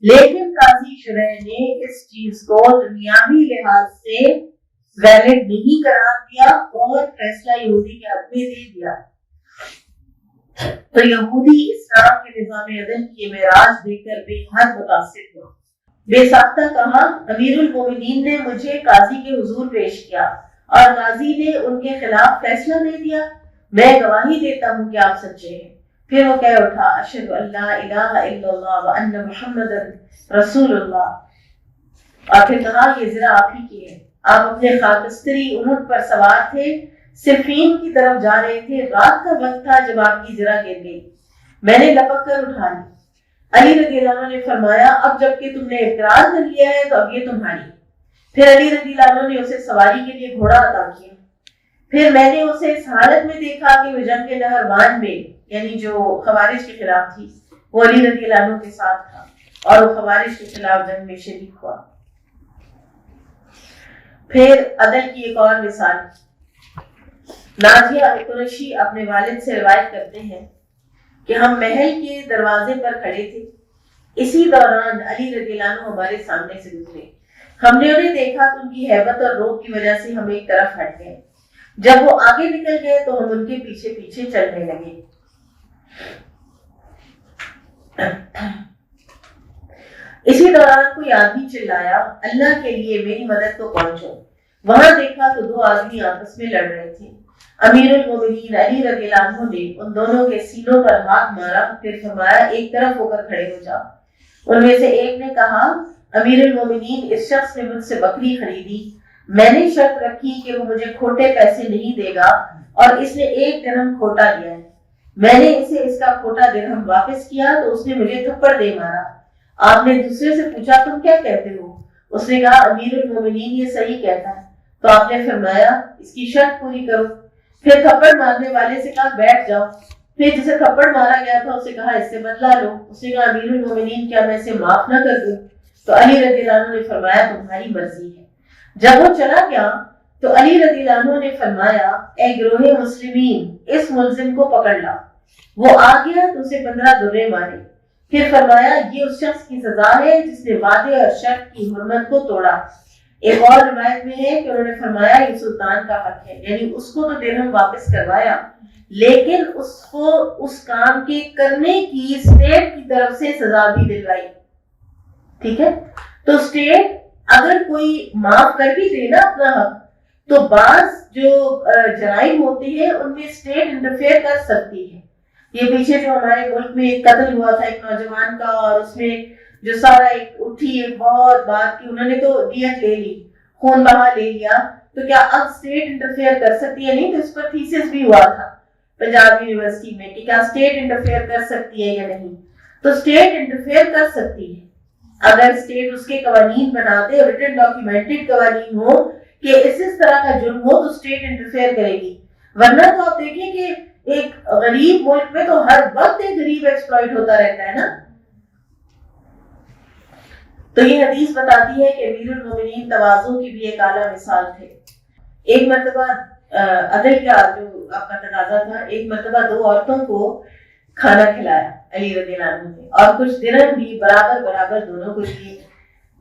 لیکن قاضی شریح نے اس چیز کو دنیاوی لحاظ سے ویلڈ نہیں قرار دیا اور فیصلہ یہودی کے حق میں دے دیا۔ تو یہودی اسلام کے نظام عدل کی معراج دیکھ کر بے حد متاثر ہوا۔ بے ساختہ کہا، امیر المومنین نے مجھے قاضی کے حضور پیش کیا اور قاضی نے ان کے خلاف فیصلہ دے دیا، میں گواہی دیتا ہوں کہ آپ سچے ہیں۔ پھر وہ کہہ اٹھا، اشہد ان لا الہ الا اللہ وان محمد رسول اللہ، اور پھر کہا، یہ زرہ آپ ہی کی ہے، آپ اپنے خاکستری اونٹ پر سوار تھے، صفین کی طرف جا رہے تھے، رات کا وقت تھا جب آپ کی زرہ گر گئی، میں نے لپک کر اٹھا لی۔ علی رضی اللہ عنہ نے فرمایا، اب جب کہ تم نے اقرار کر لیا ہے تو اب یہ تمہاری۔ پھر علی رضی اللہ عنہ نے اسے سواری کے لیے گھوڑا عطا کیا۔ پھر میں نے اسے اس حالت میں دیکھا کہ وہ جنگ نہروان میں، یعنی جو خوارج کے خلاف تھی، وہ علی رضی اللہ عنہ کے ساتھ تھا اور وہ خوارج کے خلاف جنگ میں شریک ہوا۔ پھر عدل کی ایک اور مثال، نازیہ قریشی اپنے والد سے روایت کرتے ہیں کہ ہم محل کے دروازے پر کھڑے تھے، اسی دوران علی رضی اللہ عنہ ہمارے سامنے سے گزرے، ہم نے انہیں دیکھا تو ان کی ہیبت اور روب کی وجہ سے ہم ایک طرف ہٹ گئے، جب وہ آگے نکل گئے تو ہم ان کے پیچھے پیچھے چلنے لگے۔ اسی دوران کوئی آدمی چلایا، اللہ کے لیے میری مدد کو پہنچو۔ وہاں دیکھا تو دو آدمی آپس میں لڑ رہے تھے۔ امیر المومنین علی رضی اللہ عنہ نے ان دونوں کے سینوں پر ہاتھ مارا، پھر فرمایا، ایک طرف ہو کر کھڑے ہو جاؤ۔ ان میں سے ایک نے کہا، امیر المومنین، اس شخص نے مجھ سے بکری خریدی، میں نے شرط رکھی کہ وہ مجھے کھوٹے پیسے نہیں دے گا اور اس نے 1 درہم کھوٹا دیا ہے، میں نے اسے اس کا کھوٹا درہم واپس کیا تو اس نے مجھے تھپڑ دے مارا۔ آپ نے دوسرے سے پوچھا، تم کیا کہتے ہو؟ اس نے کہا، امیر المومنین یہ صحیح کہتا ہے۔ تو آپ نے فرمایا، اس کی شرط پوری کرو۔ پھر تھپڑ مارنے والے سے کہا، بیٹھ جاؤ۔ پھر جسے تھپڑ مارا گیا تھا اسے کہا، اس سے بدلہ لو۔ اس نے کہا، امیر المومنین، کیا میں اسے معاف نہ کر دوں؟ تو علی رضی اللہ عنہ نے فرمایا، تمہاری مرضی ہے۔ جب وہ چلا گیا تو علی رضی اللہ عنہ نے فرمایا، اے گروہ مسلمین، اس ملزم کو پکڑ لا۔ وہ آ گیا تو اسے 15 درے مارے۔ پھر فرمایا، یہ اس شخص کی سزا ہے جس نے وعدے اور شرط کی حرمت کو توڑا۔ ایک اور روایت میں ہے کہ انہوں نے فرمایا، یہ سلطان کا حق ہے، یعنی اس کو تو درہم واپس کروایا لیکن اس کو اس کام کے کرنے کی اسٹیٹ کی طرف سے سزا بھی دلوائی۔ ٹھیک ہے، تو اسٹیٹ اگر کوئی معاف کر بھی دے نا اپنا حق، تو بعض جو جرائم ہوتے ہیں ان میں اسٹیٹ انٹرفیئر کر سکتی ہے۔ یہ پیچھے جو ہمارے ملک میں ایک قتل ہوا تھا ایک نوجوان کا، اور اس میں جو سارا ایک اٹھی ایک بہت بات کی، انہوں نے تو دیت لے لی، خون بہا لے لیا، تو کیا اب اسٹیٹ انٹرفیئر کر سکتی ہے؟ نہیں، تو اس پر تھیسس بھی ہوا تھا پنجاب یونیورسٹی میں کہ کیا اسٹیٹ انٹرفیئر کر سکتی ہے یا نہیں. تو اسٹیٹ انٹرفیئر کر سکتی ہے اگر اسٹیٹ اس کے قوانین بنا دے، ریٹن ڈاکیومنٹڈ قوانین ہو کہ اس طرح کا جرم ہو تو اسٹیٹ انٹرفیئر کرے گی. ورنہ تو آپ دیکھیں کہ ایک غریب ملک میں تو ہر وقت ایک غریب ایکسپلائٹ ہوتا رہتا ہے نا. تو یہ حدیث بتاتی ہے کہ امیر المومنین تواضع کی بھی ایک اعلیٰ مثال تھے. ایک مرتبہ عدل کا جو آپ کا تقاضا تھا، ایک مرتبہ 2 عورتوں کو کھانا کھلایا علی رضی اللہ عنہ نے، اور کچھ درہم بھی برابر برابر دونوں کو دیے.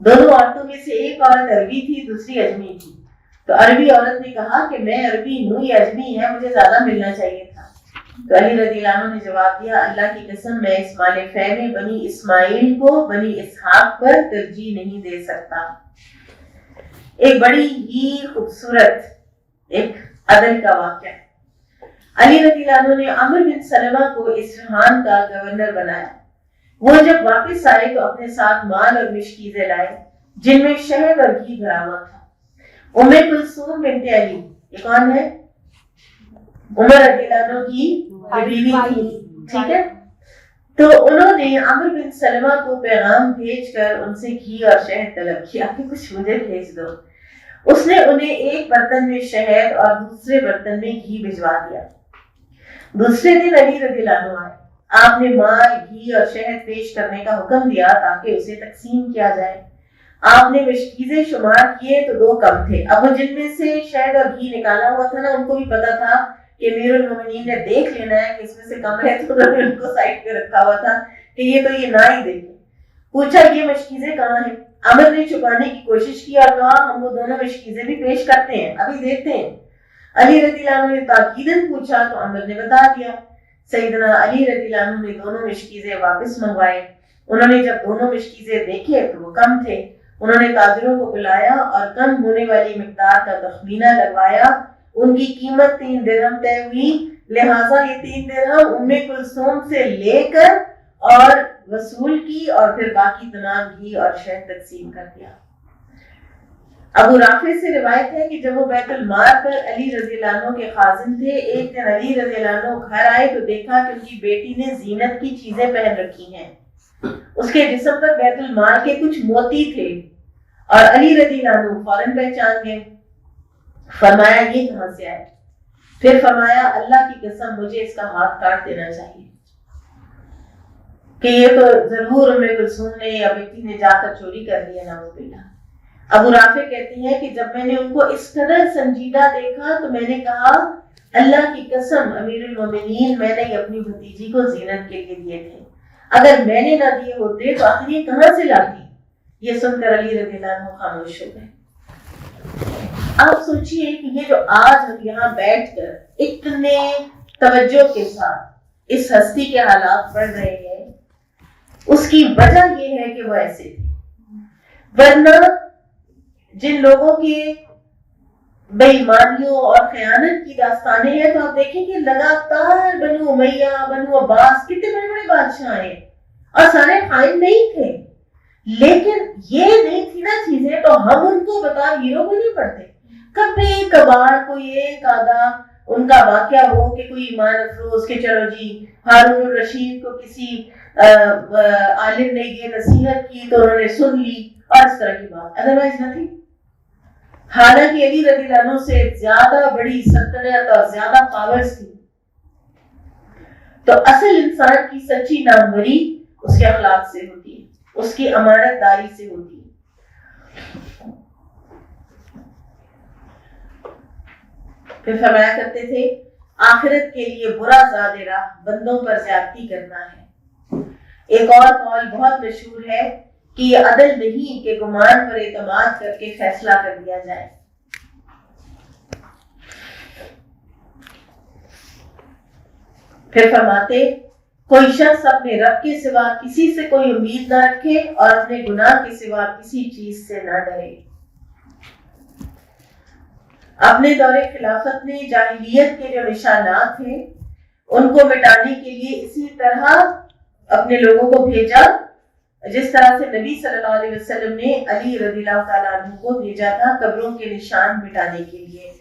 دونوں عورتوں میں سے ایک عورت عربی تھی، دوسری اجمی تھی. تو عربی عورت نے کہا کہ میں عربی ہوں، یہ اجمی ہے، مجھے زیادہ ملنا چاہیے تھا. تو علی رضی اللہ عنہ نے جواب دیا، اللہ کی قسم میں اس مال فے میں بنی اسماعیل کو بنی اسحاق پر ترجیح نہیں دے سکتا. ایک بڑی ہی خوبصورت ایک عدل کا واقعہ. علی رضی اللہ عنہ نے عمرو بن سلمہ کو اصفہان کا گورنر بنایا. وہ جب واپس آئے تو اپنے ساتھ مال اور مشکیزیں لائے جن میں شہد اور گھی بھرا ہوا تھا. ام کلثوم بنت علی، یہ کون ہے؟ عمر رضی اللہ عنہ کی بیوی تھی، ٹھیک ہے. تو انہوں نے عمرو بن سلمہ کو پیغام بھیج کر ان سے گھی اور شہد طلب کیا کہ کچھ مجھے بھیج دو. اس نے انہیں ایک برتن میں شہد اور دوسرے برتن میں گھی بھجوا دیا. دوسرے دن علی رضی اللہ عنہ آئے. آپ نے مال، گھی اور شہد پیش کرنے کا حکم دیا تاکہ اسے تقسیم کیا جائے. آپ نے مشکیزیں شمار کیے تو 2 کم تھے. اب وہ جن میں سے شہد اور گھی نکالا ہوا تھا نا، ان کو بھی پتا تھا کہ امیر المومنین نے دیکھ لینا ہے کہ اس میں سے کم ہے، تو انہوں نے ان کو سائڈ پہ رکھا ہوا تھا کہ یہ نہ ہی دیکھیں. پوچھا یہ مشکیزیں کہاں ہیں؟ عمر نے چھپانے کی کوشش کی اور کہا ہم وہ دونوں مشکیزیں بھی پیش کرتے ہیں، ابھی دیکھتے ہیں. علی رضی اللہ عنہ نے تاکیداً پوچھا تو عمر نے بتا دیا. سیدنا علی رضی اللہ عنہ نے دونوں مشکیزیں واپس منگوائے. انہوں نے جب دونوں مشکیزیں دیکھے تو وہ کم تھے. انہوں نے تاجروں کو بلایا اور کم ہونے والی مقدار کا تخمینہ لگوایا. ان کی قیمت 3 درہم طے ہوئی، لہٰذا یہ 3 درہم ام کلثوم سے لے کر اور وصول کی اور پھر باقی تمام گھی اور شہد تقسیم کر دیا. ابو رافع سے روایت ہے کہ جب وہ بیت المال پر علی رضی اللہ عنہ کے خازن تھے، ایک دن علی رضی اللہ عنہ گھر آئے تو دیکھا کہ ان کی بیٹی نے زینت کی چیزیں پہن رکھی ہیں. اس کے جسم پر بیت المال کے کچھ موتی تھے اور علی رضی اللہ عنہ فوراً پہچان گئے. فرمایا یہ کہاں سے آئے؟ پھر فرمایا اللہ کی قسم مجھے اس کا ہاتھ کاٹ دینا چاہیے کہ یہ تو ضرور ام کلثوم نے یا بیٹی نے جا کر چوری کر لی ہے، نعوذ باللہ. ابو رافع کہتے ہیں کہ جب میں نے ان کو اس قدر سنجیدہ دیکھا تو میں نے کہا اللہ کی قسم امیر المومنین میں نے اپنی بھتیجی کو زینت کے لیے دیے تھے، اگر میں نے نہ دیے ہوتے تو آخر یہ کہاں سے لاتی. یہ سن کر علی رضی اللہ عنہ خاموش ہو گئے. آپ سوچئے کہ یہ جو آج ہم یہاں بیٹھ کر اتنے توجہ کے ساتھ اس ہستی کے حالات پڑھ رہے ہیں، اس کی وجہ یہ ہے کہ وہ ایسے تھے. ورنہ جن لوگوں کے بے ایمانیوں اور خیانت کی داستانیں ہیں تو آپ دیکھیں کہ لگاتار بنو امیہ، بنو عباس کتنے بڑے بڑے بادشاہ ہیں اور سارے خائن نہیں تھے، لیکن یہ نہیں تھی نا چیزیں تو ہم ان کو بتا ہیرو کو نہیں پڑھتے. کبھی کبھار کوئی ایک آدھا ان کا واقعہ ہو کہ کوئی ایمان افروز کہ چلو جی ہارون الرشید کو کسی عالم نے یہ نصیحت کی تو انہوں نے سن لی اور اس طرح کی بات، ادروائز نہ تھی. حالانکہ علی رضی اللہ عنہ سے زیادہ بڑی سلطنت اور زیادہ پاورز تھی. تو اصل انسان کی سچی ناموری اس کے اخلاق سے ہوتی ہے، اس کی امانت داری سے ہوتی ہے. پھر فرمایا کرتے تھے آخرت کے لیے برا زاد راہ بندوں پر زیادتی کرنا ہے. ایک اور قول بہت مشہور ہے کہ یہ عدل نہیں کہ گمان پر اعتماد کر کے فیصلہ کر دیا جائے. پھر فرماتے کوئی شخص اپنے رب کے سوا کسی سے کوئی امید نہ رکھے اور اپنے گناہ کے سوا کسی چیز سے نہ ڈرے. اپنے دور خلافت میں جاہلیت کے جو نشانات ہیں ان کو مٹانے کے لیے اسی طرح اپنے لوگوں کو بھیجا جس طرح سے نبی صلی اللہ علیہ وسلم نے علی رضی اللہ تعالیٰ عنہ کو بھیجا تھا قبروں کے نشان مٹانے کے لیے۔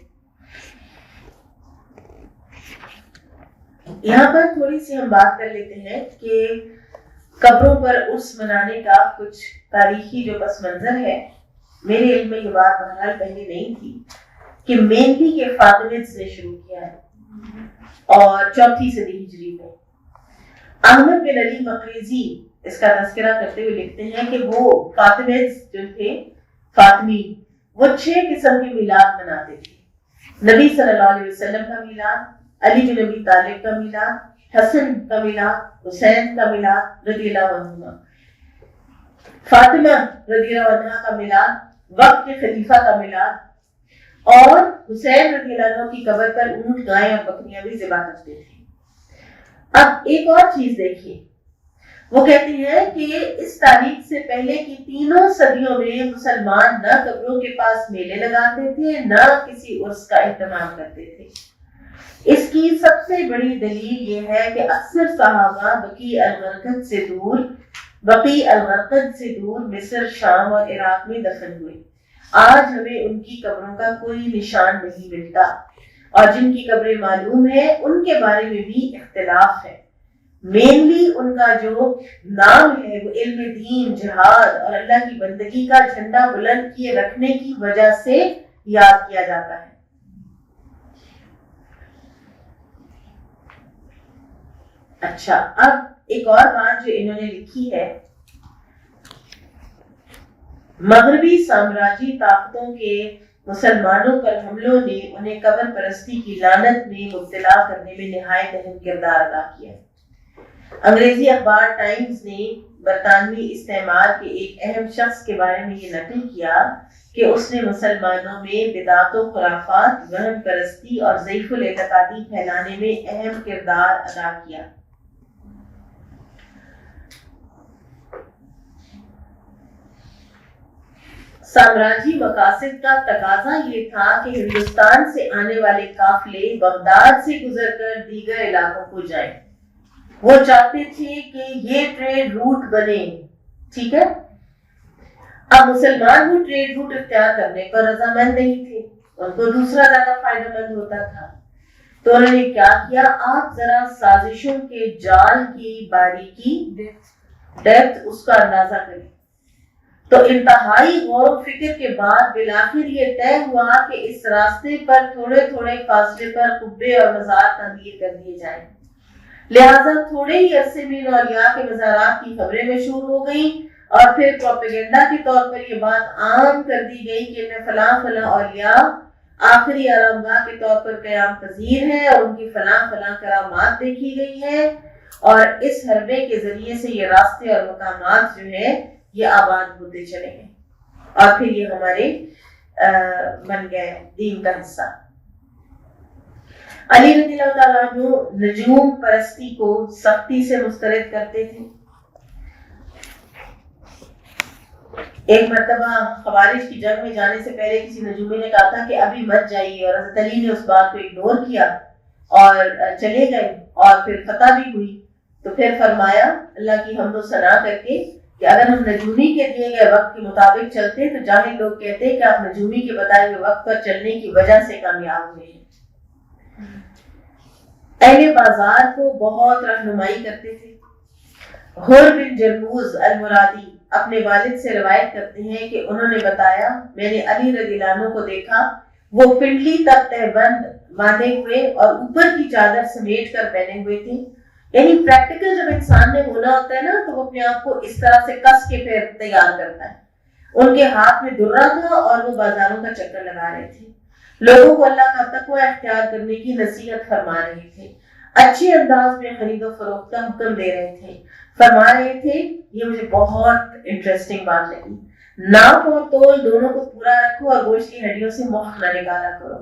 یہاں پر تھوڑی سی ہم بات کر لیتے ہیں کہ قبروں پر عرس منانے کا کچھ تاریخی جو پس منظر ہے۔ میرے علم میں یہ بات بہرحال پہلے نہیں تھی کہ مینلی یہ فاطمیدز نے شروع کیا ہے اور 4 صدی ہجری میں۔ احمد بن علی مقریزی اس کا تذکرہ کرتے ہوئے لکھتے ہیں کہ وہ فاطمیدز جو تھے، فاطمی، وہ 6 قسم کے میلاد مناتے تھے۔ نبی صلی اللہ علیہ وسلم کا میلاد، علی بن ابی طالب کا میلاد، حسن کا میلاد، حسین کا میلاد رضی اللہ عنہ، فاطمہ رضی اللہ عنہ کا میلاد، وقت کے خلیفہ کا میلاد، اور حسین رضی اللہ عنہ کی قبر پر اونٹ، گائے اور بکریاں بھی ذبح کرتے تھے۔ اب ایک اور چیز دیکھیے، وہ کہتے ہیں کہ اس تاریخ سے پہلے کی 3 صدیوں میں مسلمان نہ قبروں کے پاس میلے لگاتے تھے، نہ کسی عرس کا اہتمام کرتے تھے۔ اس کی سب سے بڑی دلیل یہ ہے کہ اکثر صحابہ بقیع الغرقد سے دور مصر، شام اور عراق میں دفن ہوئے۔ آج ہمیں ان کی قبروں کا کوئی نشان نہیں ملتا، اور جن کی قبریں معلوم ہیں ان کے بارے میں بھی اختلاف ہے۔ مینلی ان کا جو نام ہے وہ علم دین، جہاد اور اللہ کی بندگی کا جھنڈا بلند کیے رکھنے کی وجہ سے یاد کیا جاتا ہے۔ اچھا، اب ایک اور بات جو انہوں نے لکھی ہے، مغربی سامراجی طاقتوں کے مسلمانوں پر حملوں نے انہیں قبر پرستی کی لعنت میں مبتلا کرنے میں نہایت اہم کردار ادا کیا۔ انگریزی اخبار ٹائمز نے برطانوی استعمار کے ایک اہم شخص کے بارے میں یہ نقل کیا کہ اس نے مسلمانوں میں بدعت و خرافات، وہم پرستی اور ضعیف الاعتقادی پھیلانے میں اہم کردار ادا کیا۔ سامراجی مقاصد کا تقاضا یہ تھا کہ ہندوستان سے آنے والے قافلے بغداد سے گزر کر دیگر علاقوں کو جائیں۔ وہ چاہتے تھے کہ یہ ٹریڈ روٹ بنے، ٹھیک ہے۔ اب مسلمان وہ ٹریڈ روٹ اختیار کرنے پر رضامند نہیں تھے، ان کو دوسرا زیادہ فائدہ مند ہوتا تھا۔ تو انہوں نے کیا کیا، آپ ذرا سازشوں کے جال کی باریکی، ڈیپتھ، اس کا اندازہ کریں۔ تو انتہائی غور و فکر کے بعد بالآخر یہ طے ہوا کہ اس راستے پر تھوڑے تھوڑے فاصلے پر قبے اور مزار تعمیر کر دیے جائیں۔ لہٰذا تھوڑے ہی عرصے میں اولیاء کے مزارات کی خبریں مشہور ہو گئیں، اور پھر پروپیگنڈا کے طور پر یہ بات عام کر دی گئی کہ ان میں فلاں فلاں اولیاء آخری آرامگاہ کے طور پر قیام پذیر ہیں، اور ان کی فلاں فلاں کرامات دیکھی گئی ہیں، اور اس حربے کے ذریعے سے یہ راستے اور مقامات جو ہیں یہ آباد ہوتے چلے گئے، اور پھر یہ ہمارے بن گئے دین کا حصہ۔ علی رضی اللہ تعالیٰ عنہ نجوم پرستی کو سختی سے مسترد کرتے تھے۔ ایک مرتبہ خوارج کی جنگ میں جانے سے پہلے کسی نجومی نے کہا تھا کہ ابھی مت جائیے، اور حضرت علی نے اس بات کو اگنور کیا اور چلے گئے، اور پھر فتح بھی ہوئی۔ تو پھر فرمایا اللہ کی حمد و ثنا کر کے کہ اگر ہم نجومی کے دیے گئے وقت کے مطابق چلتے تو جاہل لوگ کہتے کہ آپ نجومی کے بتائے ہوئے وقت پر چلنے کی وجہ سے کامیاب ہوئے ہیں۔ اہل بازار کو بہت رہنمائی کرتے تھے۔ حر بن جرموز المرادی اپنے والد سے روایت کرتے ہیں کہ انہوں نے بتایا، میں نے علی رضی اللہ عنہ کو دیکھا، وہ پنڈلی تک تہبند باندھے ہوئے اور اوپر کی چادر سمیٹ کر پہنے ہوئے تھے۔ یعنی پریکٹیکل جب انسان نے ہونا ہوتا ہے نا تو وہ اپنے آپ کو اس طرح سے کس کے پھر تیار کرتا ہے۔ ان کے ہاتھ میں درہ تھا اور وہ بازاروں کا چکر لگا رہے تھے، لوگوں کو اللہ کا تقوی اختیار کرنے کی نصیحت فرما رہے تھے، اچھے انداز میں خرید و فروخت کا حکم دے رہے تھے، فرما رہے تھے۔ یہ مجھے بہت انٹرسٹنگ بات لگی، ناپ اور تول دونوں کو پورا رکھو اور گوشت کی ہڈیوں سے مخ نہ نکالا کرو۔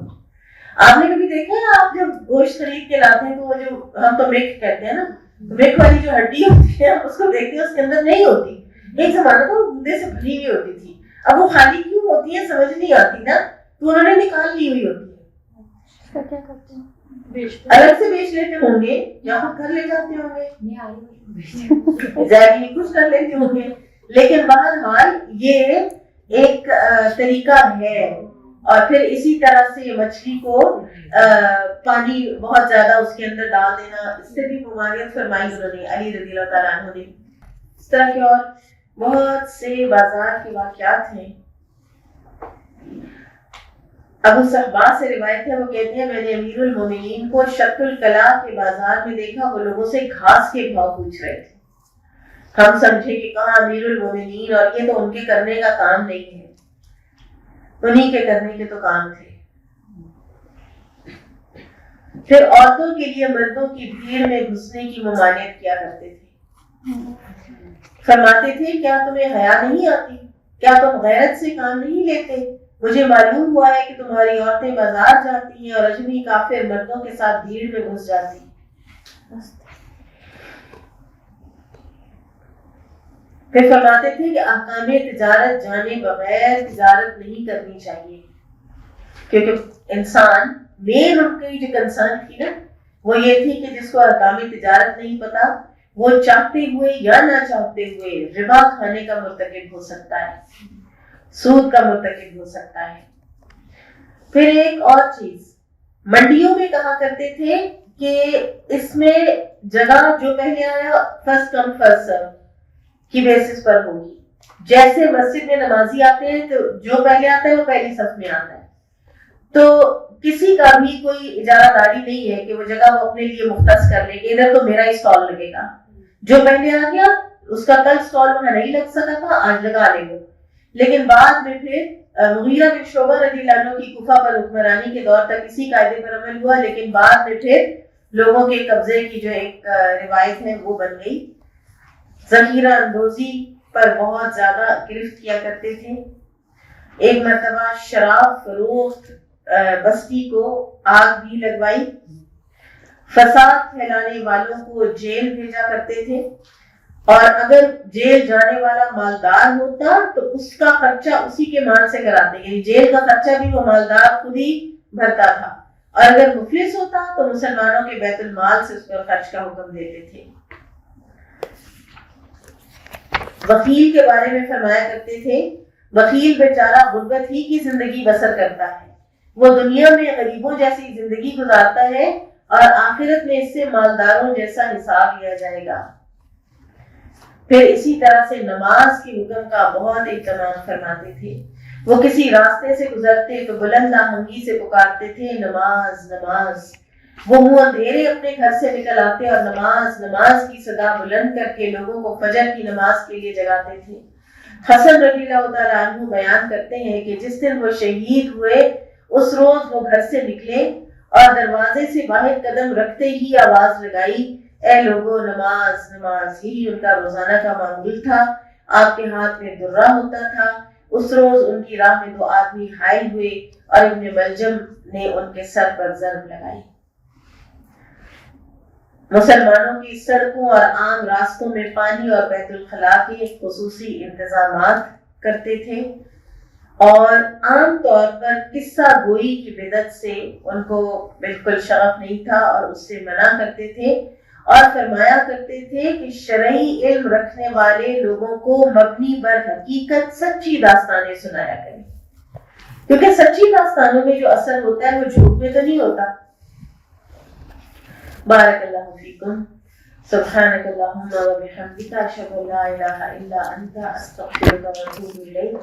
آپ نے کبھی دیکھا ہے آپ جب گوشت خرید کے لاتے ہیں تو وہ جو ہم تو میک کہتے ہیں نا، میک والی جو ہڈی ہوتی ہے اس کو دیکھتے ہیں اس کے اندر نہیں ہوتی، ایک زمانہ تو وہ گودے سے بھری ہوئی ہوتی تھی، اب وہ خالی کیوں ہوتی ہے سمجھ نہیں آتی نا، تو انہوں نے نکال لی ہوئی ہوتی ہے۔ کیا کرتے ہیں الگ سے بیچ لیتے ہوں گے یا خود گھر لے جاتے ہوں گے، ایگزیکٹلی کچھ کر لیتے ہوں گے، لیکن بہرحال یہ ایک طریقہ ہے۔ اور پھر اسی طرح سے مچھلی کو پانی بہت زیادہ اس کے اندر ڈال دینا، اس سے بھی ممانعت فرمائی انہوں نے، علی رضی اللہ تعالیٰ عنہ نے۔ اس طرح کے اور بہت سے بازار کے واقعات ہیں۔ ابو صحبا سے روایت ہے، وہ کہتے ہیں میں نے امیر المومنین کو شط القلع کے بازار میں دیکھا، وہ لوگوں سے گھاس کے بھاؤ پوچھ رہے تھے۔ ہم سمجھے کہ کہاں امیر المومنین، اور یہ تو ان کے کرنے کا کام نہیں ہے، انہی کے کرنے کے تو کام تھے۔ پھر عورتوں کے لیے مردوں کی بھیڑ میں گھسنے کی ممانعت کیا کرتے تھے، فرماتے تھے کیا تمہیں حیا نہیں آتی، کیا تم غیرت سے کام نہیں لیتے؟ مجھے معلوم ہوا ہے کہ تمہاری عورتیں بازار جاتی ہیں اور اجمی کافر مردوں کے ساتھ بھیڑ میں گھس جاتی ہیں۔ پھر فرماتے تھے کہ احکام تجارت جانے بغیر تجارت نہیں کرنی چاہیے، کیونکہ انسان مین ان کی جو کنسرن تھی نا وہ یہ تھی کہ جس کو احکام تجارت نہیں پتا وہ چاہتے ہوئے یا نہ چاہتے ہوئے ربا کھانے کا مرتکب ہو سکتا ہے، سود کا مرتکب ہو سکتا ہے۔ پھر ایک اور چیز، منڈیوں میں کہا کرتے تھے کہ اس میں جگہ جو پہلے آیا فرسٹ کم فرسٹ سرو کی بیسس پر ہوگی۔ جیسے مسجد میں نمازی آتے ہیں تو جو پہلے آتا ہے وہ پہلی صف میں آتا ہے، تو کسی کا بھی کوئی اجارہ داری نہیں ہے کہ وہ جگہ وہ اپنے لیے مختص کر لے کہ ادھر تو میرا ہی سٹال لگے گا، جو پہلے آ گیا اس کا کل سٹال وہاں نہیں لگ سکا تھا آج لگا لے گا۔ لیکن بعد میں پھر مغیرہ بن شعبہ رضی اللہ عنہ کی کوفہ پر حکمرانی کے دور تک اسی قاعدے پر عمل ہوا، لیکن بعد میں پھر لوگوں کے قبضے کی جو ایک روایت ہے وہ بن گئی۔ ذخیرہ اندوزی پر بہت زیادہ گرفت کیا کرتے تھے۔ ایک مرتبہ شراب فروخت بستی کو آگ بھی لگوائی۔ فساد پھیلانے والوں کو جیل بھیجا کرتے تھے، اور اگر جیل جانے والا مالدار ہوتا تو اس کا خرچہ اسی کے مال سے کراتے، یعنی جیل کا خرچہ بھی وہ مالدار خود ہی بھرتا تھا، اور اگر مفلس ہوتا تو مسلمانوں کے بیت المال سے اس پر خرچ کا حکم دیتے تھے۔ وکیل کے بارے میں فرمایا کرتے تھے وکیل بیچارہ غربت ہی کی زندگی بسر کرتا ہے، وہ دنیا میں غریبوں جیسی زندگی گزارتا ہے اور آخرت میں اس سے مالداروں جیسا حساب لیا جائے گا۔ پھر اسی طرح سے نماز کے حکم کا بہت اہتمام فرماتے تھے۔ وہ کسی راستے سے گزرتے تو بلند آہنگی سے پکارتے تھے نماز نماز۔ وہ منہ اندھیرے اپنے گھر سے نکل آتے اور نماز نماز کی صدا بلند کر کے لوگوں کو فجر کی نماز کے لیے جگاتے تھے۔ حسن رضی اللہ تعالیٰ عنہ بیان کرتے ہیں کہ جس دن وہ شہید ہوئے اس روز وہ گھر سے نکلے اور دروازے سے باہر قدم رکھتے ہی آواز لگائی اے لوگو نماز نماز، یہی ان کا روزانہ کا معمول تھا۔ آپ کے ہاتھ میں درہ ہوتا تھا۔ اس روز ان کی راہ میں 2 آدمی حائل ہوئے اور ابن ملجم نے ان کے سر پر ضرب لگائی۔ مسلمانوں کی سڑکوں اور عام راستوں میں پانی اور بیت الخلاء کے خصوصی انتظامات کرتے تھے، اور عام طور پر قصہ گوئی کی بدعت سے ان کو بالکل شغف نہیں تھا اور اس سے منع کرتے تھے، اور فرمایا کرتے تھے کہ شرعی علم رکھنے والے لوگوں کو مبنی بر حقیقت سچی داستانیں سنایا کریں، کیونکہ سچی داستانوں میں جو اثر ہوتا ہے وہ جھوٹ میں تو نہیں ہوتا۔ بارک اللہ فیکم، سبحانک اللہم و بحمدک، اشہد ان لا الہ الا انت، استغفرک و اتوب الیک۔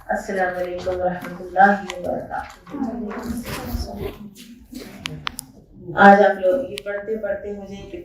السلام علیکم و رحمۃ اللہ وبرکاتہ۔ آج آپ لوگ یہ پڑھتے پڑھتے مجھے